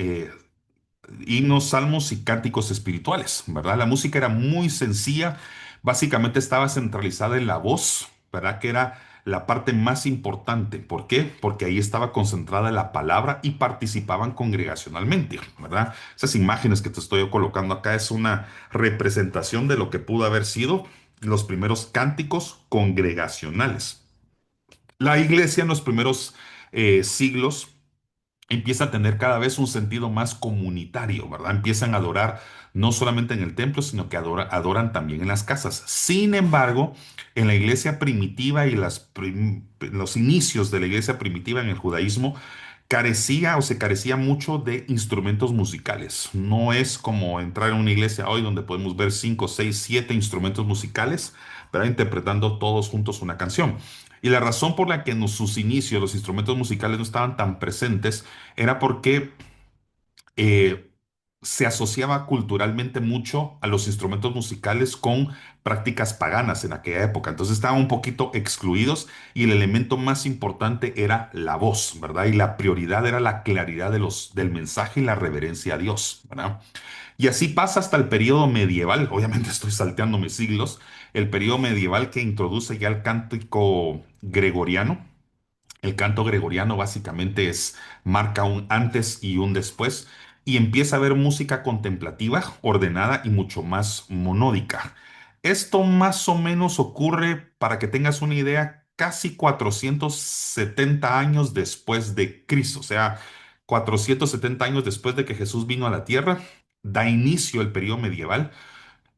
himnos, salmos y cánticos espirituales, ¿verdad? La música era muy sencilla, básicamente estaba centralizada en la voz, ¿verdad? Que era la parte más importante. ¿Por qué? Porque ahí estaba concentrada la palabra y participaban congregacionalmente, ¿verdad? Esas imágenes que te estoy colocando acá es una representación de lo que pudo haber sido los primeros cánticos congregacionales. La iglesia en los primeros siglos empieza a tener cada vez un sentido más comunitario, ¿verdad? Empiezan a adorar no solamente en el templo, sino que adoran también en las casas. Sin embargo, en la iglesia primitiva y los inicios de la iglesia primitiva en el judaísmo, carecía o se carecía mucho de instrumentos musicales. No es como entrar en una iglesia hoy donde podemos ver 5, 6, 7 instrumentos musicales, pero interpretando todos juntos una canción. Y la razón por la que en sus inicios los instrumentos musicales no estaban tan presentes era porque eh, se asociaba culturalmente mucho a los instrumentos musicales con prácticas paganas en aquella época. Entonces estaban un poquito excluidos y el elemento más importante era la voz, ¿verdad? Y la prioridad era la claridad del mensaje y la reverencia a Dios, ¿verdad? Y así pasa hasta el periodo medieval. Obviamente estoy salteándome siglos. El periodo medieval que introduce ya el cántico gregoriano. El canto gregoriano básicamente marca un antes y un después y empieza a haber música contemplativa, ordenada y mucho más monódica. Esto más o menos ocurre, para que tengas una idea, casi 470 años después de Cristo, o sea, 470 años después de que Jesús vino a la tierra, da inicio el periodo medieval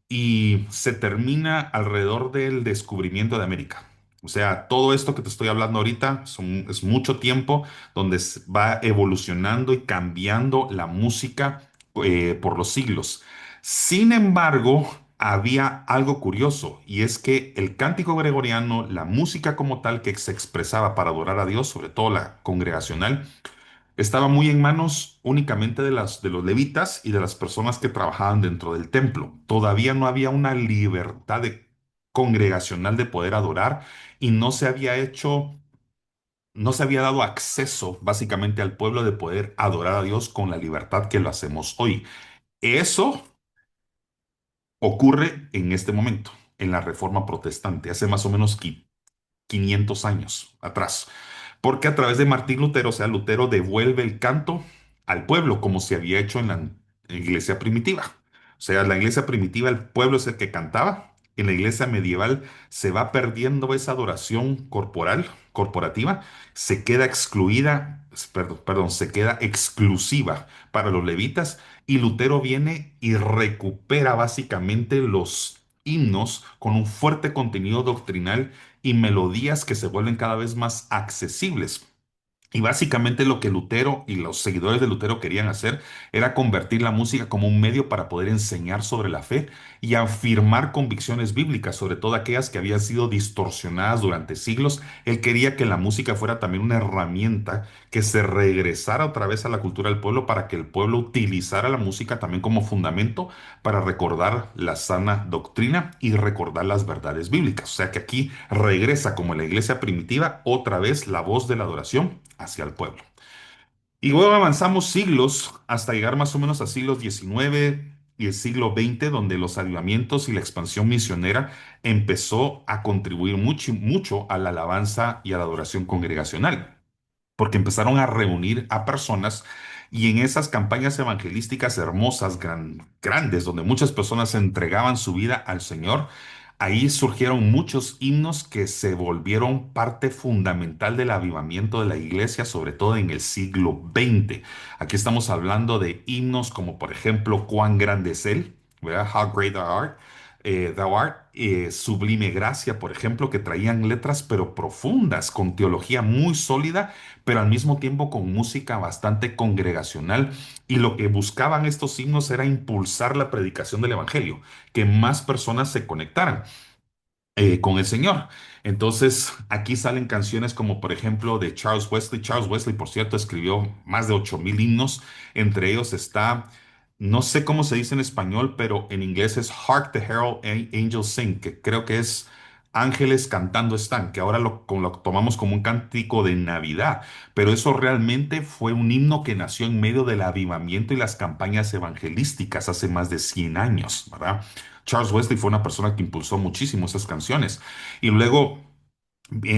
y se termina alrededor del descubrimiento de América. O sea, todo esto que te estoy hablando ahorita es mucho tiempo donde va evolucionando y cambiando la música por los siglos. Sin embargo, había algo curioso y es que el cántico gregoriano, la música como tal que se expresaba para adorar a Dios, sobre todo la congregacional, estaba muy en manos únicamente de los levitas y de las personas que trabajaban dentro del templo. Todavía no había una libertad congregacional de poder adorar y no se había dado acceso básicamente al pueblo de poder adorar a Dios con la libertad que lo hacemos hoy. Eso ocurre en este momento, en la Reforma Protestante, hace más o menos 500 años atrás. Porque a través de Martín Lutero, o sea, Lutero devuelve el canto al pueblo, como se había hecho en la iglesia primitiva. O sea, la iglesia primitiva, el pueblo es el que cantaba. En la iglesia medieval se va perdiendo esa adoración corporativa, se queda excluida, perdón, se queda exclusiva para los levitas y Lutero viene y recupera básicamente los himnos con un fuerte contenido doctrinal y melodías que se vuelven cada vez más accesibles. Y básicamente lo que Lutero y los seguidores de Lutero querían hacer era convertir la música como un medio para poder enseñar sobre la fe y afirmar convicciones bíblicas, sobre todo aquellas que habían sido distorsionadas durante siglos. Él quería que la música fuera también una herramienta que se regresara otra vez a la cultura del pueblo para que el pueblo utilizara la música también como fundamento para recordar la sana doctrina y recordar las verdades bíblicas. O sea que aquí regresa como en la iglesia primitiva otra vez la voz de la adoración hacia el pueblo. Y luego avanzamos siglos hasta llegar más o menos a siglos XIX y el siglo XX, donde los avivamientos y la expansión misionera empezó a contribuir mucho, mucho a la alabanza y a la adoración congregacional porque empezaron a reunir a personas y en esas campañas evangelísticas hermosas, grandes, donde muchas personas entregaban su vida al Señor, ahí surgieron muchos himnos que se volvieron parte fundamental del avivamiento de la iglesia, sobre todo en el siglo XX. Aquí estamos hablando de himnos como, por ejemplo, Cuán grande es Él, ¿verdad? How great thou art, Sublime Gracia, por ejemplo, que traían letras pero profundas, con teología muy sólida pero al mismo tiempo con música bastante congregacional. Y lo que buscaban estos himnos era impulsar la predicación del Evangelio, que más personas se conectaran con el Señor. Entonces, aquí salen canciones como, por ejemplo, de Charles Wesley. Charles Wesley, por cierto, escribió más de 8,000 himnos. Entre ellos está No sé cómo se dice en español, pero en inglés es Hark the Herald Angels Sing, que creo que es ángeles cantando están, que ahora lo tomamos como un cántico de Navidad, pero eso realmente fue un himno que nació en medio del avivamiento y las campañas evangelísticas hace más de 100 años, ¿verdad? Charles Wesley fue una persona que impulsó muchísimo esas canciones. Y luego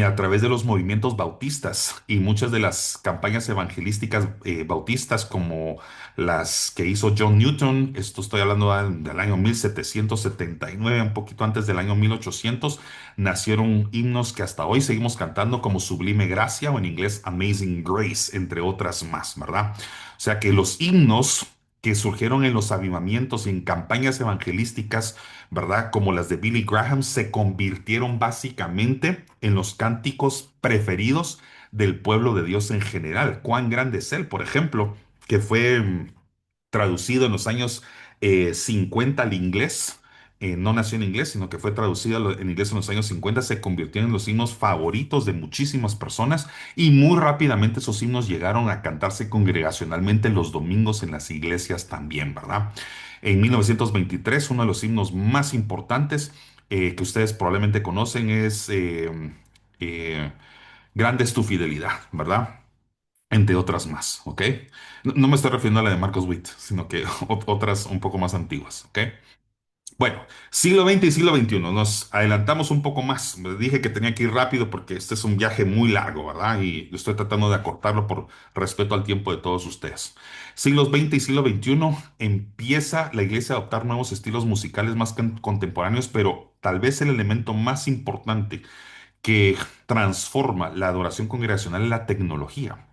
a través de los movimientos bautistas y muchas de las campañas evangelísticas bautistas como las que hizo John Newton, esto estoy hablando del año 1779, un poquito antes del año 1800, nacieron himnos que hasta hoy seguimos cantando como Sublime Gracia o en inglés Amazing Grace, entre otras más, ¿verdad? O sea que los himnos que surgieron en los avivamientos y en campañas evangelísticas, ¿verdad? Como las de Billy Graham, se convirtieron básicamente en los cánticos preferidos del pueblo de Dios en general. Cuán grande es Él, por ejemplo, que fue traducido en los años 50 al inglés. No nació en inglés, sino que fue traducido en inglés en los años 50, se convirtió en los himnos favoritos de muchísimas personas y muy rápidamente esos himnos llegaron a cantarse congregacionalmente los domingos en las iglesias también, ¿verdad? En 1923, uno de los himnos más importantes que ustedes probablemente conocen es eh, Grande es tu fidelidad, ¿verdad? Entre otras más, ¿ok? No me estoy refiriendo a la de Marcos Witt, sino que otras un poco más antiguas, ¿ok? Bueno, siglo XX y siglo XXI, nos adelantamos un poco más. Les dije que tenía que ir rápido porque este es un viaje muy largo, ¿verdad? Y estoy tratando de acortarlo por respeto al tiempo de todos ustedes. Siglos XX y siglo XXI empieza la iglesia a adoptar nuevos estilos musicales más contemporáneos, pero tal vez el elemento más importante que transforma la adoración congregacional en la tecnología.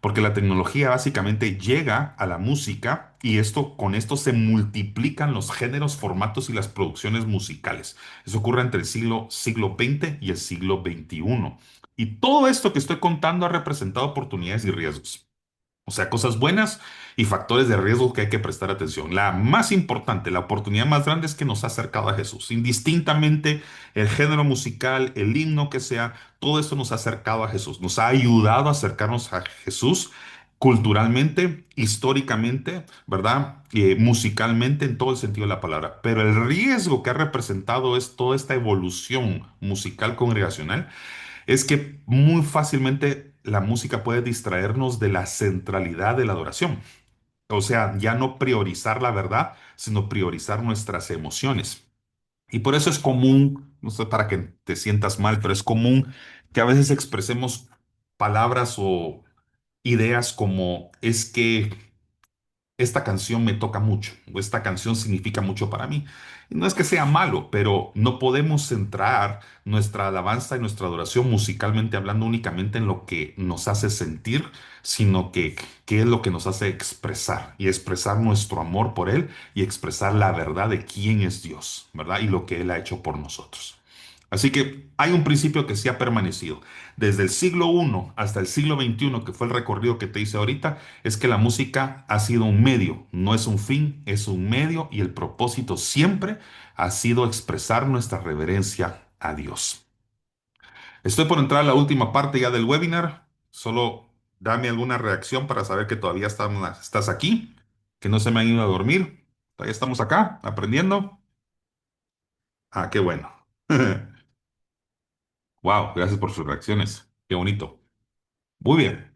Porque la tecnología básicamente llega a la música y con esto se multiplican los géneros, formatos y las producciones musicales. Eso ocurre entre el siglo XX y el siglo XXI. Y todo esto que estoy contando ha representado oportunidades y riesgos. O sea, cosas buenas y factores de riesgo que hay que prestar atención. La más importante, la oportunidad más grande es que nos ha acercado a Jesús. Indistintamente el género musical, el himno que sea, todo esto nos ha acercado a Jesús. Nos ha ayudado a acercarnos a Jesús culturalmente, históricamente, ¿verdad? Musicalmente, en todo el sentido de la palabra. Pero el riesgo que ha representado es toda esta evolución musical congregacional es que muy fácilmente la música puede distraernos de la centralidad de la adoración. O sea, ya no priorizar la verdad, sino priorizar nuestras emociones. Y por eso es común, no sé para que te sientas mal, pero es común que a veces expresemos palabras o ideas como es que esta canción me toca mucho, o esta canción significa mucho para mí. Y no es que sea malo, pero no podemos centrar nuestra alabanza y nuestra adoración musicalmente hablando únicamente en lo que nos hace sentir, sino que qué es lo que nos hace expresar y expresar nuestro amor por Él y expresar la verdad de quién es Dios, ¿verdad? Y lo que Él ha hecho por nosotros. Así que hay un principio que sí ha permanecido. Desde el siglo I hasta el siglo XXI, que fue el recorrido que te hice ahorita, es que la música ha sido un medio, no es un fin, es un medio y el propósito siempre ha sido expresar nuestra reverencia a Dios. Estoy por entrar a la última parte ya del webinar. Solo dame alguna reacción para saber que todavía estás aquí, que no se me han ido a dormir. Todavía estamos acá aprendiendo. Ah, qué bueno. Wow, gracias por sus reacciones. Qué bonito. Muy bien.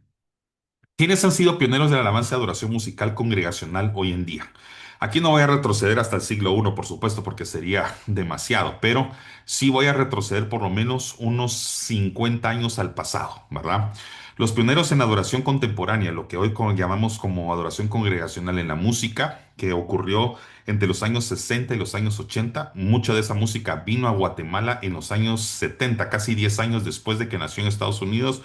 ¿Quiénes han sido pioneros de la alabanza y adoración musical congregacional hoy en día? Aquí no voy a retroceder hasta el siglo I, por supuesto, porque sería demasiado, pero sí voy a retroceder por lo menos unos 50 años al pasado, ¿verdad? Los pioneros en adoración contemporánea, lo que hoy llamamos como adoración congregacional en la música, que ocurrió entre los años 60 y los años 80, mucha de esa música vino a Guatemala en los años 70, casi 10 años después de que nació en Estados Unidos.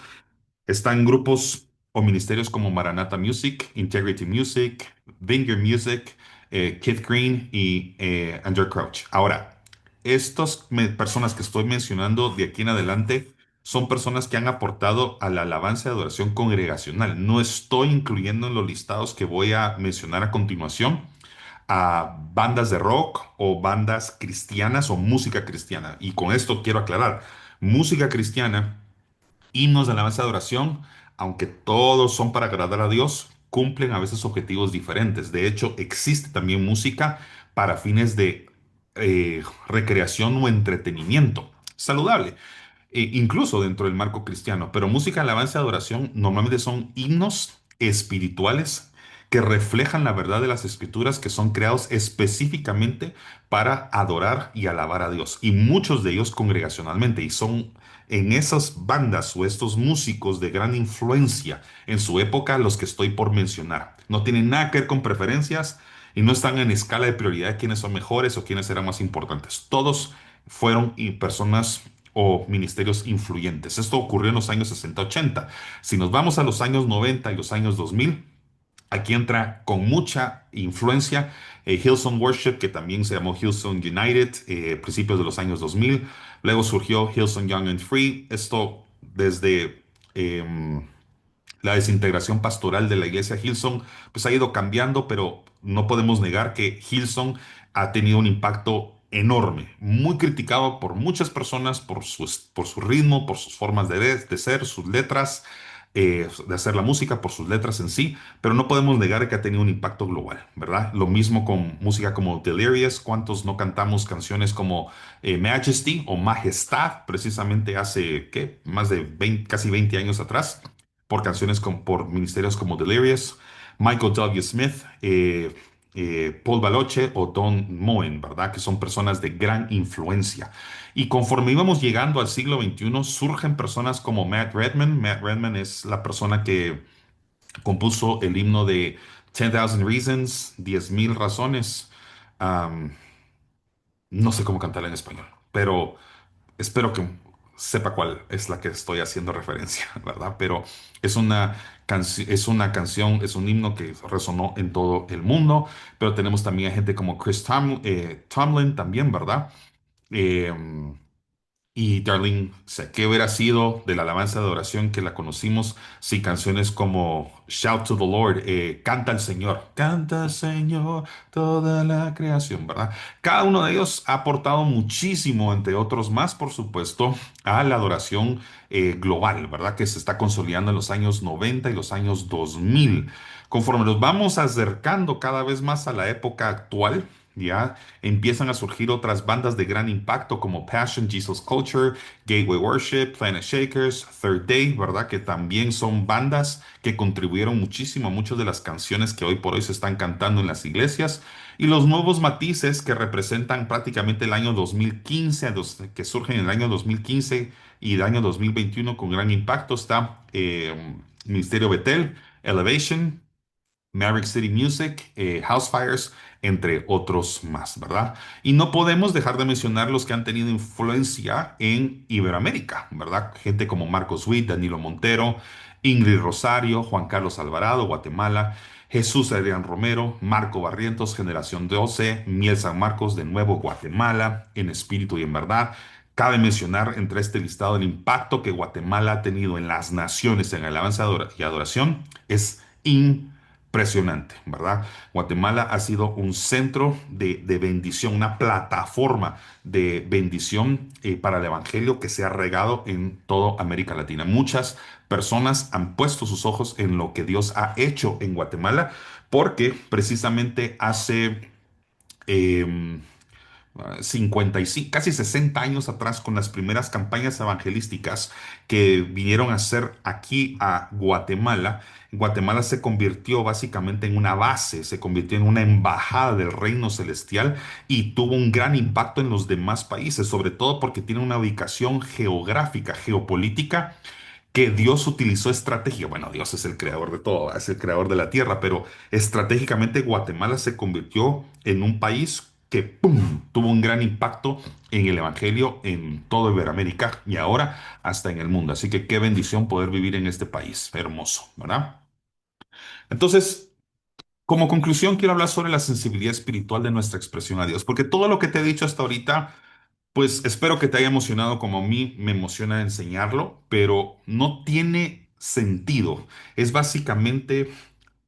Están grupos o ministerios como Maranatha Music, Integrity Music, Vineyard Music, Keith Green y Andrew Crouch. Ahora, estas personas que estoy mencionando de aquí en adelante son personas que han aportado a la alabanza y adoración congregacional. No estoy incluyendo en los listados que voy a mencionar a continuación a bandas de rock o bandas cristianas o música cristiana. Y con esto quiero aclarar, música cristiana, himnos de alabanza y adoración, aunque todos son para agradar a Dios, cumplen a veces objetivos diferentes. De hecho, existe también música para fines de recreación o entretenimiento saludable, incluso dentro del marco cristiano. Pero música, alabanza y adoración normalmente son himnos espirituales que reflejan la verdad de las escrituras, que son creados específicamente para adorar y alabar a Dios. Y muchos de ellos congregacionalmente. Y son en esas bandas o estos músicos de gran influencia en su época los que estoy por mencionar. No tienen nada que ver con preferencias y no están en escala de prioridad de quiénes son mejores o quiénes serán más importantes. Todos fueron personas o ministerios influyentes. Esto ocurrió en los años 60-80. Si nos vamos a los años 90 y los años 2000, aquí entra con mucha influencia Hillsong Worship, que también se llamó Hillsong United, principios de los años 2000. Luego surgió Hillsong Young and Free. Esto desde la desintegración pastoral de la iglesia Hillsong, pues ha ido cambiando, pero no podemos negar que Hillsong ha tenido un impacto enorme, muy criticado por muchas personas por su ritmo, por sus formas de ser, sus letras, de hacer la música, por sus letras en sí, pero no podemos negar que ha tenido un impacto global, ¿verdad? Lo mismo con música como Delirious. ¿Cuántos no cantamos canciones como Majesty o Majestad, precisamente hace, ¿qué? Más de 20, casi 20 años atrás, por canciones por ministerios como Delirious, Michael W. Smith, Paul Baloche o Don Moen, ¿verdad? Que son personas de gran influencia. Y conforme íbamos llegando al siglo XXI, surgen personas como Matt Redman. Matt Redman es la persona que compuso el himno de 10,000 Reasons, 10,000 razones. Am, no sé cómo cantarla en español, pero espero que sepa cuál es la que estoy haciendo referencia, ¿verdad? Pero es una canción, es un himno que resonó en todo el mundo, pero tenemos también a gente como Tomlin también, ¿verdad? Eh, y Darlene, sé qué hubiera sido de la alabanza de adoración que la conocimos si canciones como Shout to the Lord, canta al Señor toda la creación, ¿verdad? Cada uno de ellos ha aportado muchísimo, entre otros más, por supuesto, a la adoración global, ¿verdad? Que se está consolidando en los años 90 y los años 2000. Conforme nos vamos acercando cada vez más a la época actual, ya empiezan a surgir otras bandas de gran impacto como Passion, Jesus Culture, Gateway Worship, Planet Shakers, Third Day, ¿verdad? Que también son bandas que contribuyeron muchísimo a muchas de las canciones que hoy por hoy se están cantando en las iglesias. Y los nuevos matices que representan prácticamente el año 2015, que surgen en el año 2015 y el año 2021 con gran impacto, está Ministerio Betel, Elevation, Maverick City Music, House Fires, entre otros más, ¿verdad? Y no podemos dejar de mencionar los que han tenido influencia en Iberoamérica, ¿verdad? Gente como Marcos Witt, Danilo Montero, Ingrid Rosario, Juan Carlos Alvarado, Guatemala, Jesús Adrián Romero, Marco Barrientos, Generación 12, Miel San Marcos, de nuevo Guatemala, en espíritu y en verdad. Cabe mencionar entre este listado el impacto que Guatemala ha tenido en las naciones en alabanza y adoración. Es impresionante, ¿verdad? Guatemala ha sido un centro de bendición, una plataforma de bendición para el Evangelio que se ha regado en toda América Latina. Muchas personas han puesto sus ojos en lo que Dios ha hecho en Guatemala porque precisamente hace... em, 55, casi 60 años atrás, con las primeras campañas evangelísticas que vinieron a hacer aquí a Guatemala. Guatemala se convirtió básicamente en una base, se convirtió en una embajada del reino celestial y tuvo un gran impacto en los demás países, sobre todo porque tiene una ubicación geográfica, geopolítica, que Dios utilizó estrategia. Bueno, Dios es el creador de todo, es el creador de la tierra, pero estratégicamente Guatemala se convirtió en un país que ¡pum!, tuvo un gran impacto en el Evangelio en toda Iberoamérica y ahora hasta en el mundo. Así que qué bendición poder vivir en este país hermoso, ¿verdad? Entonces, como conclusión, quiero hablar sobre la sensibilidad espiritual de nuestra expresión a Dios, porque todo lo que te he dicho hasta ahorita, pues espero que te haya emocionado como a mí me emociona enseñarlo, pero no tiene sentido. Es básicamente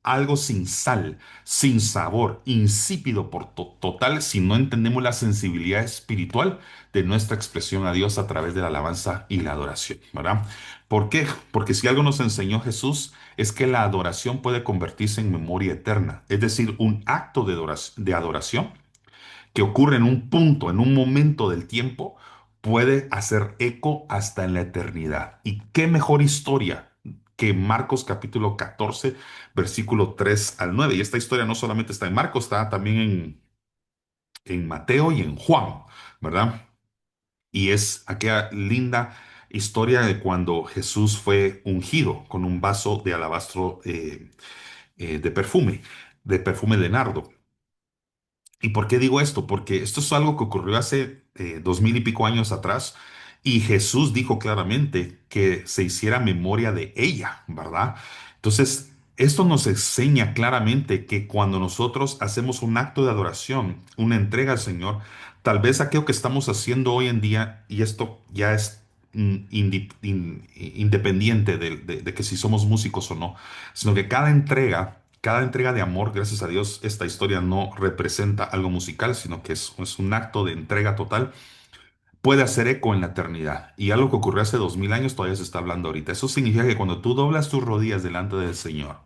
algo sin sal, sin sabor, insípido por total si no entendemos la sensibilidad espiritual de nuestra expresión a Dios a través de la alabanza y la adoración, ¿verdad? ¿Por qué? Porque si algo nos enseñó Jesús es que la adoración puede convertirse en memoria eterna, es decir, un acto de adoración que ocurre en un punto, en un momento del tiempo, puede hacer eco hasta en la eternidad. ¿Y qué mejor historia que Marcos capítulo 14, versículo 3 al 9? Y esta historia no solamente está en Marcos, está también en Mateo y en Juan, ¿verdad? Y es aquella linda historia de cuando Jesús fue ungido con un vaso de alabastro de perfume de nardo. ¿Y por qué digo esto? Porque esto es algo que ocurrió hace 2000 y pico años atrás y Jesús dijo claramente que se hiciera memoria de ella, ¿verdad? Entonces, esto nos enseña claramente que cuando nosotros hacemos un acto de adoración, una entrega al Señor, tal vez aquello que estamos haciendo hoy en día, y esto ya es independiente de que si somos músicos o no, sino que cada entrega de amor, gracias a Dios, esta historia no representa algo musical, sino que es un acto de entrega total, puede hacer eco en la eternidad. Y algo que ocurrió hace 2000 años todavía se está hablando ahorita. Eso significa que cuando tú doblas tus rodillas delante del Señor,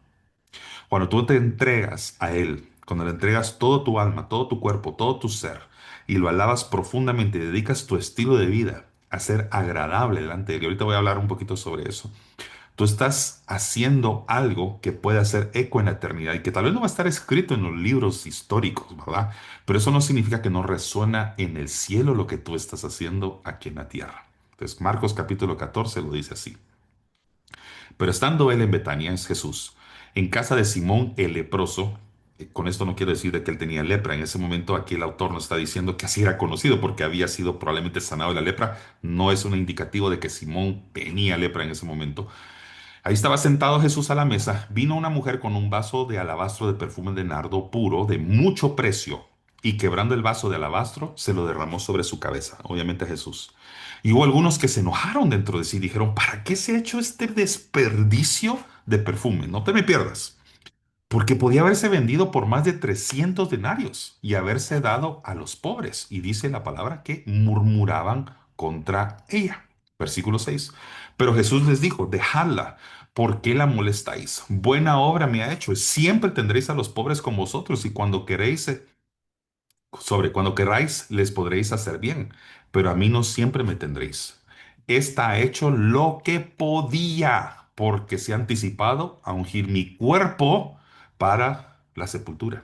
cuando tú te entregas a Él, cuando le entregas todo tu alma, todo tu cuerpo, todo tu ser, y lo alabas profundamente, y dedicas tu estilo de vida a ser agradable delante de Él. Y ahorita voy a hablar un poquito sobre eso. Tú estás haciendo algo que puede hacer eco en la eternidad y que tal vez no va a estar escrito en los libros históricos, ¿verdad? Pero eso no significa que no resuena en el cielo lo que tú estás haciendo aquí en la tierra. Entonces, Marcos capítulo 14 lo dice así. Pero estando él en Betania, es Jesús, en casa de Simón el leproso, con esto no quiero decir de que él tenía lepra, en ese momento aquí el autor nos está diciendo que así era conocido porque había sido probablemente sanado de la lepra, no es un indicativo de que Simón tenía lepra en ese momento. Ahí estaba sentado Jesús a la mesa. Vino una mujer con un vaso de alabastro de perfume de nardo puro, de mucho precio, y quebrando el vaso de alabastro, se lo derramó sobre su cabeza, obviamente a Jesús. Y hubo algunos que se enojaron dentro de sí, dijeron, ¿para qué se ha hecho este desperdicio de perfume? No te me pierdas, porque podía haberse vendido por más de 300 denarios y haberse dado a los pobres. Y dice la palabra que murmuraban contra ella. Versículo 6. Pero Jesús les dijo, dejadla, ¿por qué la molestáis? Buena obra me ha hecho. Siempre tendréis a los pobres con vosotros y cuando queráis les podréis hacer bien, pero a mí no siempre me tendréis. Esta ha hecho lo que podía, porque se ha anticipado a ungir mi cuerpo para la sepultura.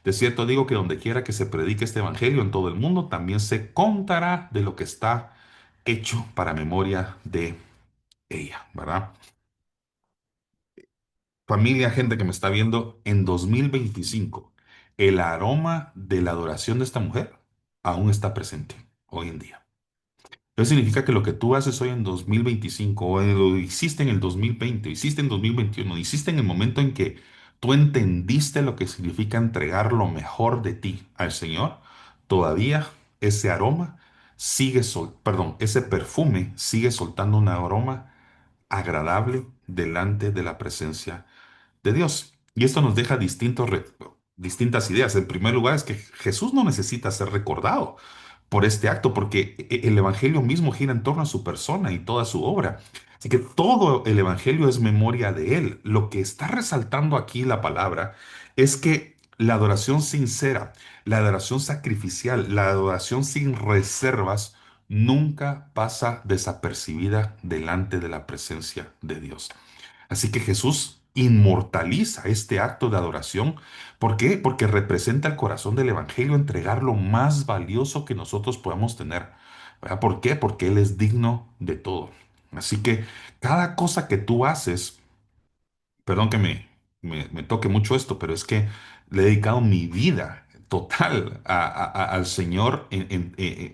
De cierto digo que donde quiera que se predique este evangelio en todo el mundo, también se contará de lo que está hecho para memoria de ella, ¿verdad? Familia, gente que me está viendo, en 2025, el aroma de la adoración de esta mujer aún está presente hoy en día. Eso significa que lo que tú haces hoy en 2025, o lo hiciste en el 2020, hiciste en 2021, hiciste en el momento en que tú entendiste lo que significa entregar lo mejor de ti al Señor, todavía ese aroma perdón, ese perfume sigue soltando un aroma agradable delante de la presencia de Dios. Y esto nos deja distintas ideas. En primer lugar, es que Jesús no necesita ser recordado por este acto, porque el Evangelio mismo gira en torno a su persona y toda su obra. Así que todo el Evangelio es memoria de Él. Lo que está resaltando aquí la palabra es que la adoración sincera, la adoración sacrificial, la adoración sin reservas, nunca pasa desapercibida delante de la presencia de Dios. Así que Jesús inmortaliza este acto de adoración. ¿Por qué? Porque representa el corazón del Evangelio, entregar lo más valioso que nosotros podamos tener. ¿Verdad? ¿Por qué? Porque Él es digno de todo. Así que cada cosa que tú haces, perdón que me toque mucho esto, pero es que le he dedicado mi vida total al Señor,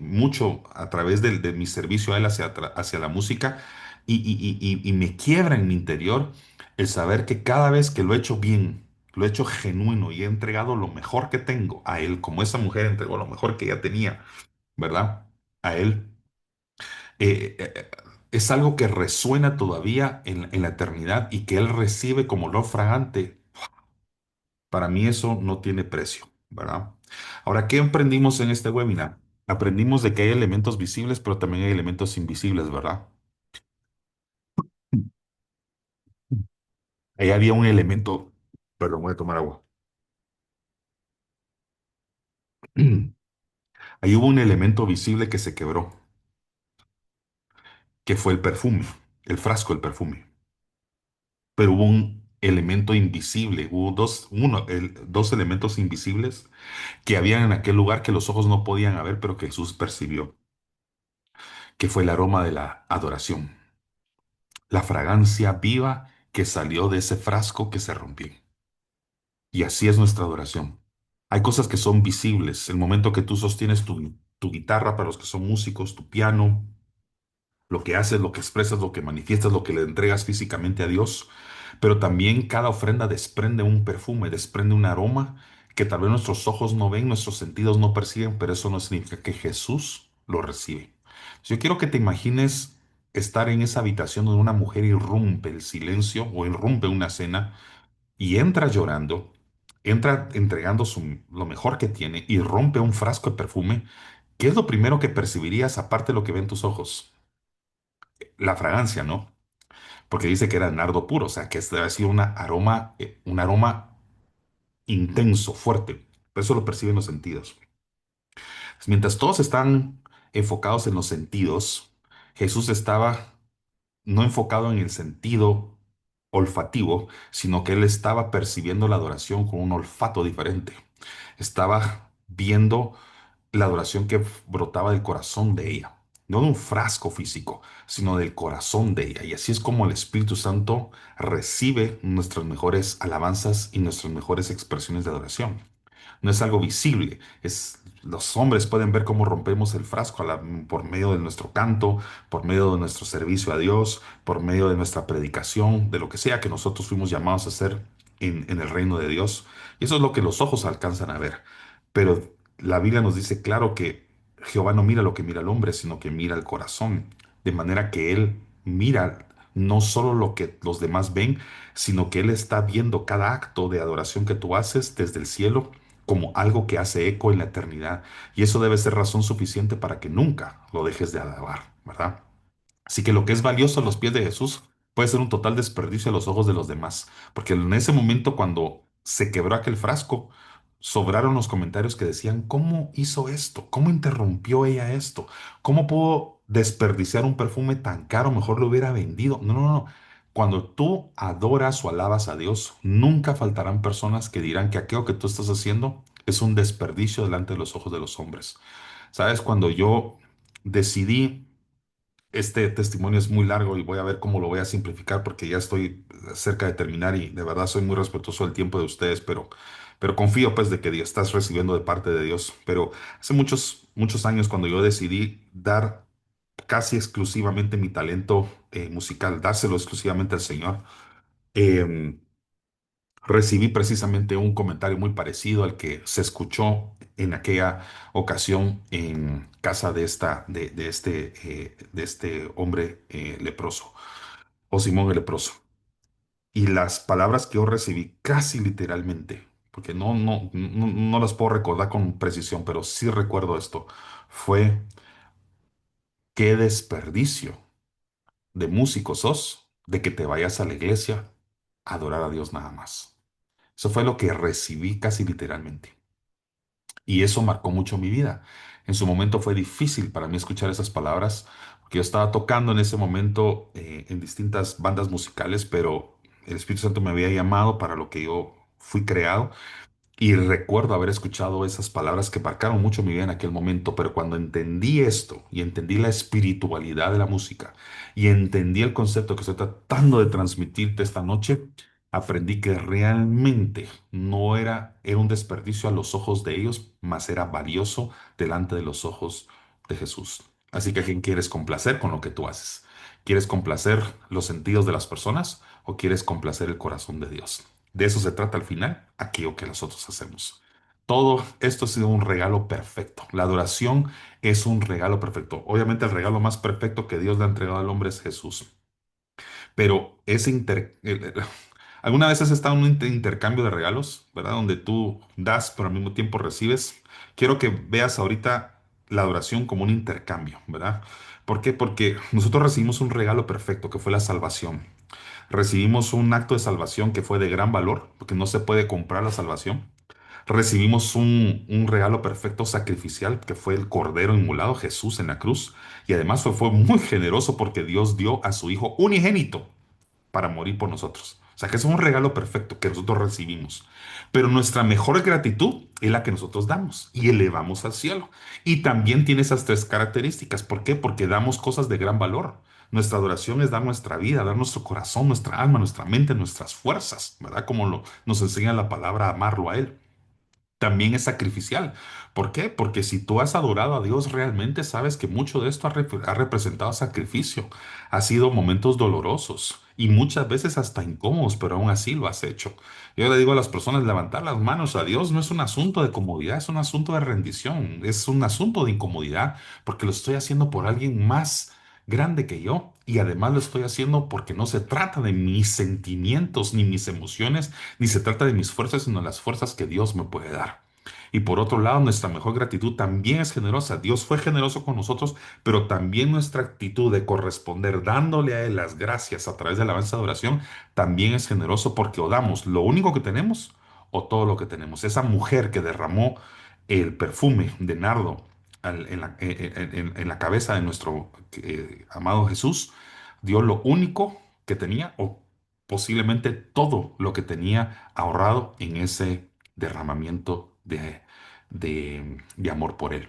mucho a través de mi servicio a Él hacia la música, y me quiebra en mi interior el saber que cada vez que lo he hecho bien, lo he hecho genuino y he entregado lo mejor que tengo a Él, como esa mujer entregó lo mejor que ella tenía, ¿verdad? A Él. eh, eh, es algo que resuena todavía en la eternidad y que Él recibe como olor fragante. Para mí eso no tiene precio, ¿verdad? Ahora, ¿qué aprendimos en este webinar? Aprendimos de que hay elementos visibles, pero también hay elementos invisibles, ¿verdad? Ahí había un elemento, perdón, voy a tomar agua. Ahí hubo un elemento visible que se quebró, que fue el perfume, el frasco del perfume. Pero hubo un elemento invisible, hubo dos elementos invisibles que habían en aquel lugar que los ojos no podían ver, pero que Jesús percibió, que fue el aroma de la adoración, la fragancia viva que salió de ese frasco que se rompió. Y así es nuestra adoración. Hay cosas que son visibles. El momento que tú sostienes tu guitarra, para los que son músicos, tu piano, lo que haces, lo que expresas, lo que manifiestas, lo que le entregas físicamente a Dios, pero también cada ofrenda desprende un perfume, desprende un aroma que tal vez nuestros ojos no ven, nuestros sentidos no perciben, pero eso no significa que Jesús lo recibe. Yo quiero que te imagines estar en esa habitación donde una mujer irrumpe el silencio o irrumpe una cena y entra llorando, entra entregando lo mejor que tiene y rompe un frasco de perfume. ¿Qué es lo primero que percibirías aparte de lo que ven tus ojos? La fragancia, ¿no? Porque dice que era nardo puro, o sea, que este ha sido un aroma intenso, fuerte. Pero eso lo perciben los sentidos. Mientras todos están enfocados en los sentidos, Jesús estaba no enfocado en el sentido olfativo, sino que él estaba percibiendo la adoración con un olfato diferente. Estaba viendo la adoración que brotaba del corazón de ella, no de un frasco físico, sino del corazón de ella. Y así es como el Espíritu Santo recibe nuestras mejores alabanzas y nuestras mejores expresiones de adoración. No es algo visible, los hombres pueden ver cómo rompemos el frasco por medio de nuestro canto, por medio de nuestro servicio a Dios, por medio de nuestra predicación, de lo que sea que nosotros fuimos llamados a hacer en el reino de Dios. Y eso es lo que los ojos alcanzan a ver. Pero la Biblia nos dice claro que Jehová no mira lo que mira el hombre, sino que mira el corazón. De manera que Él mira no solo lo que los demás ven, sino que Él está viendo cada acto de adoración que tú haces desde el cielo como algo que hace eco en la eternidad. Y eso debe ser razón suficiente para que nunca lo dejes de alabar, ¿verdad? Así que lo que es valioso a los pies de Jesús puede ser un total desperdicio a los ojos de los demás, porque en ese momento cuando se quebró aquel frasco, sobraron los comentarios que decían, ¿cómo hizo esto? ¿Cómo interrumpió ella esto? ¿Cómo pudo desperdiciar un perfume tan caro? Mejor lo hubiera vendido. No, no, no. Cuando tú adoras o alabas a Dios, nunca faltarán personas que dirán que aquello que tú estás haciendo es un desperdicio delante de los ojos de los hombres. ¿Sabes? Cuando yo decidí este testimonio es muy largo y voy a ver cómo lo voy a simplificar porque ya estoy cerca de terminar y de verdad soy muy respetuoso del tiempo de ustedes, pero confío pues de que estás recibiendo de parte de Dios. Pero hace muchos, muchos años cuando yo decidí dar casi exclusivamente mi talento musical, dárselo exclusivamente al Señor, em, recibí precisamente un comentario muy parecido al que se escuchó en aquella ocasión en casa de este hombre leproso, o Simón el leproso. Y las palabras que yo recibí casi literalmente, porque no las puedo recordar con precisión, pero sí recuerdo esto, fue: qué desperdicio de músico sos de que te vayas a la iglesia a adorar a Dios nada más. Eso fue lo que recibí casi literalmente. Y eso marcó mucho mi vida. En su momento fue difícil para mí escuchar esas palabras, porque yo estaba tocando en ese momento en distintas bandas musicales, pero el Espíritu Santo me había llamado para lo que yo fui creado. Y recuerdo haber escuchado esas palabras que marcaron mucho mi vida en aquel momento, pero cuando entendí esto y entendí la espiritualidad de la música y entendí el concepto que estoy tratando de transmitirte esta noche, aprendí que realmente no era un desperdicio a los ojos de ellos, mas era valioso delante de los ojos de Jesús. Así que ¿a quién quieres complacer con lo que tú haces? ¿Quieres complacer los sentidos de las personas o quieres complacer el corazón de Dios? De eso se trata al final, aquello que nosotros hacemos. Todo esto ha sido un regalo perfecto. La adoración es un regalo perfecto. Obviamente el regalo más perfecto que Dios le ha entregado al hombre es Jesús. Pero ¿Alguna vez has estado en un intercambio de regalos, ¿verdad? Donde tú das, pero al mismo tiempo recibes. Quiero que veas ahorita la adoración como un intercambio, ¿verdad? ¿Por qué? Porque nosotros recibimos un regalo perfecto que fue la salvación. Recibimos un acto de salvación que fue de gran valor, porque no se puede comprar la salvación. Recibimos un regalo perfecto sacrificial que fue el Cordero inmolado, Jesús en la cruz. Y además fue muy generoso porque Dios dio a su Hijo unigénito para morir por nosotros. O sea que es un regalo perfecto que nosotros recibimos. Pero nuestra mejor gratitud es la que nosotros damos y elevamos al cielo. Y también tiene esas tres características. ¿Por qué? Porque damos cosas de gran valor. Nuestra adoración es dar nuestra vida, dar nuestro corazón, nuestra alma, nuestra mente, nuestras fuerzas, ¿verdad? Como nos enseña la palabra, amarlo a Él. También es sacrificial. ¿Por qué? Porque si tú has adorado a Dios realmente, sabes que mucho de esto ha representado sacrificio. Ha sido momentos dolorosos y muchas veces hasta incómodos, pero aún así lo has hecho. Yo le digo a las personas, levantar las manos a Dios no es un asunto de comodidad, es un asunto de rendición, es un asunto de incomodidad, porque lo estoy haciendo por alguien más grande que yo. Y además lo estoy haciendo porque no se trata de mis sentimientos ni mis emociones, ni se trata de mis fuerzas, sino las fuerzas que Dios me puede dar. Y por otro lado, nuestra mejor gratitud también es generosa. Dios fue generoso con nosotros, pero también nuestra actitud de corresponder dándole a Él las gracias a través de la alabanza de oración, también es generoso porque o damos lo único que tenemos o todo lo que tenemos. Esa mujer que derramó el perfume de nardo en la cabeza de nuestro amado Jesús, dio lo único que tenía o posiblemente todo lo que tenía ahorrado en ese derramamiento de amor por Él.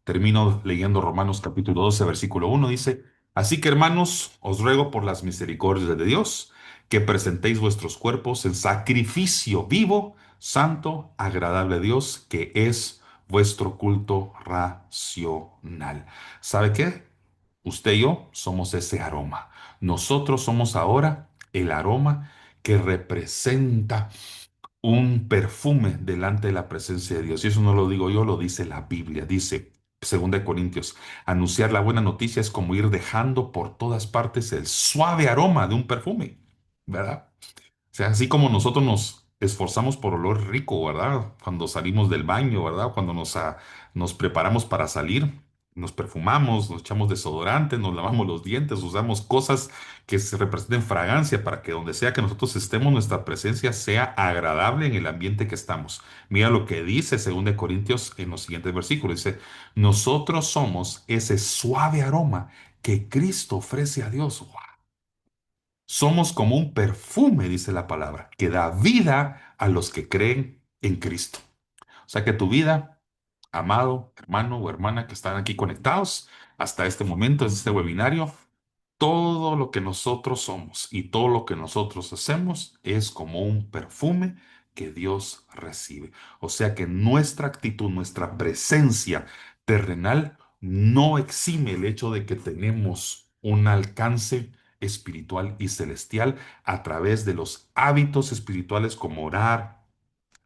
Termino leyendo Romanos capítulo 12 versículo 1. Dice, así que hermanos, os ruego por las misericordias de Dios, que presentéis vuestros cuerpos en sacrificio vivo, santo, agradable a Dios, que es vuestro culto racional. ¿Sabe qué? Usted y yo somos ese aroma. Nosotros somos ahora el aroma que representa un perfume delante de la presencia de Dios. Y eso no lo digo yo, lo dice la Biblia. Dice, 2 Corintios, anunciar la buena noticia es como ir dejando por todas partes el suave aroma de un perfume, ¿verdad? O sea, así como nosotros nos esforzamos por olor rico, ¿verdad? Cuando salimos del baño, ¿verdad? Cuando nos preparamos para salir, nos perfumamos, nos echamos desodorante, nos lavamos los dientes, usamos cosas que se representen fragancia para que donde sea que nosotros estemos, nuestra presencia sea agradable en el ambiente que estamos. Mira lo que dice 2 Corintios en los siguientes versículos. Dice, nosotros somos ese suave aroma que Cristo ofrece a Dios. Somos como un perfume, dice la palabra, que da vida a los que creen en Cristo. O sea que tu vida, amado hermano o hermana que están aquí conectados hasta este momento, en este webinario, todo lo que nosotros somos y todo lo que nosotros hacemos es como un perfume que Dios recibe. O sea que nuestra actitud, nuestra presencia terrenal no exime el hecho de que tenemos un alcance espiritual y celestial a través de los hábitos espirituales como orar,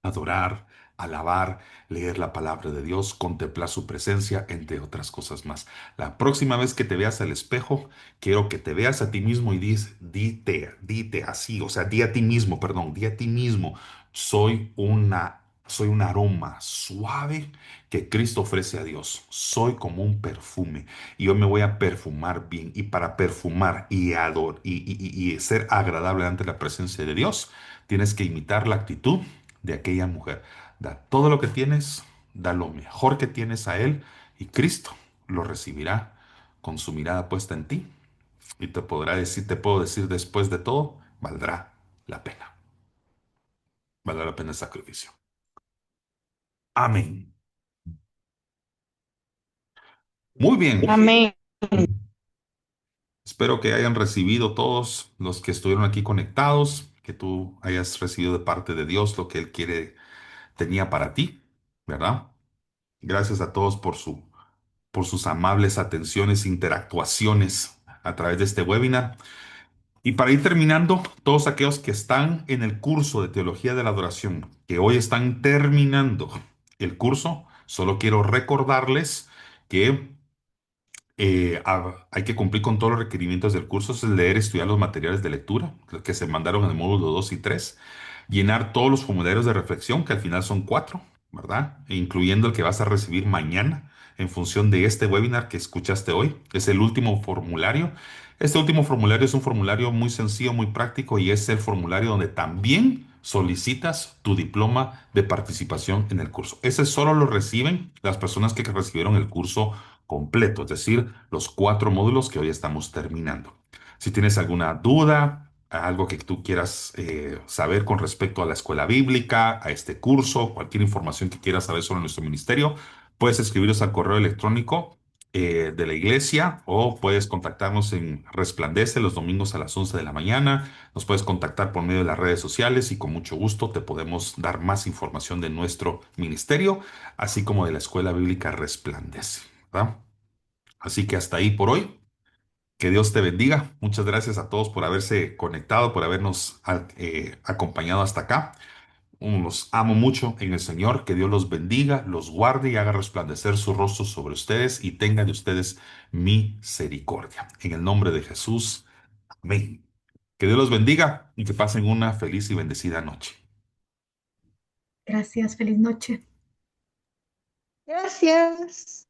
adorar, alabar, leer la palabra de Dios, contemplar su presencia, entre otras cosas más. La próxima vez que te veas al espejo, quiero que te veas a ti mismo y dite así, o sea, di a ti mismo, perdón, di a ti mismo, soy un aroma suave que Cristo ofrece a Dios. Soy como un perfume y yo me voy a perfumar bien. Y para perfumar y y ser agradable ante la presencia de Dios, tienes que imitar la actitud de aquella mujer. Da todo lo que tienes, da lo mejor que tienes a Él y Cristo lo recibirá con su mirada puesta en ti y te podrá decir, te puedo decir después de todo, valdrá la pena. Valdrá la pena el sacrificio. Amén. Muy bien. Amén. Espero que hayan recibido todos los que estuvieron aquí conectados, que tú hayas recibido de parte de Dios lo que Él tenía para ti, ¿verdad? Gracias a todos por sus amables atenciones, interactuaciones a través de este webinar. Y para ir terminando, todos aquellos que están en el curso de Teología de la Adoración, que hoy están terminando el curso, solo quiero recordarles que Hay que cumplir con todos los requerimientos del curso, es leer y estudiar los materiales de lectura que se mandaron en el módulo 2 y 3, llenar todos los formularios de reflexión, que al final son 4, ¿verdad? Incluyendo el que vas a recibir mañana en función de este webinar que escuchaste hoy. Es el último formulario. Este último formulario es un formulario muy sencillo, muy práctico y es el formulario donde también solicitas tu diploma de participación en el curso. Ese solo lo reciben las personas que recibieron el curso completo, es decir, los 4 módulos que hoy estamos terminando. Si tienes alguna duda, algo que tú quieras saber con respecto a la escuela bíblica, a este curso, cualquier información que quieras saber sobre nuestro ministerio, puedes escribirnos al correo electrónico de la iglesia o puedes contactarnos en Resplandece los domingos a las 11 de la mañana. Nos puedes contactar por medio de las redes sociales y con mucho gusto te podemos dar más información de nuestro ministerio, así como de la escuela bíblica Resplandece, ¿verdad? Así que hasta ahí por hoy. Que Dios te bendiga. Muchas gracias a todos por haberse conectado, por habernos acompañado hasta acá. Los amo mucho en el Señor. Que Dios los bendiga, los guarde y haga resplandecer su rostro sobre ustedes y tenga de ustedes misericordia. En el nombre de Jesús. Amén. Que Dios los bendiga y que pasen una feliz y bendecida noche. Gracias, feliz noche. Gracias.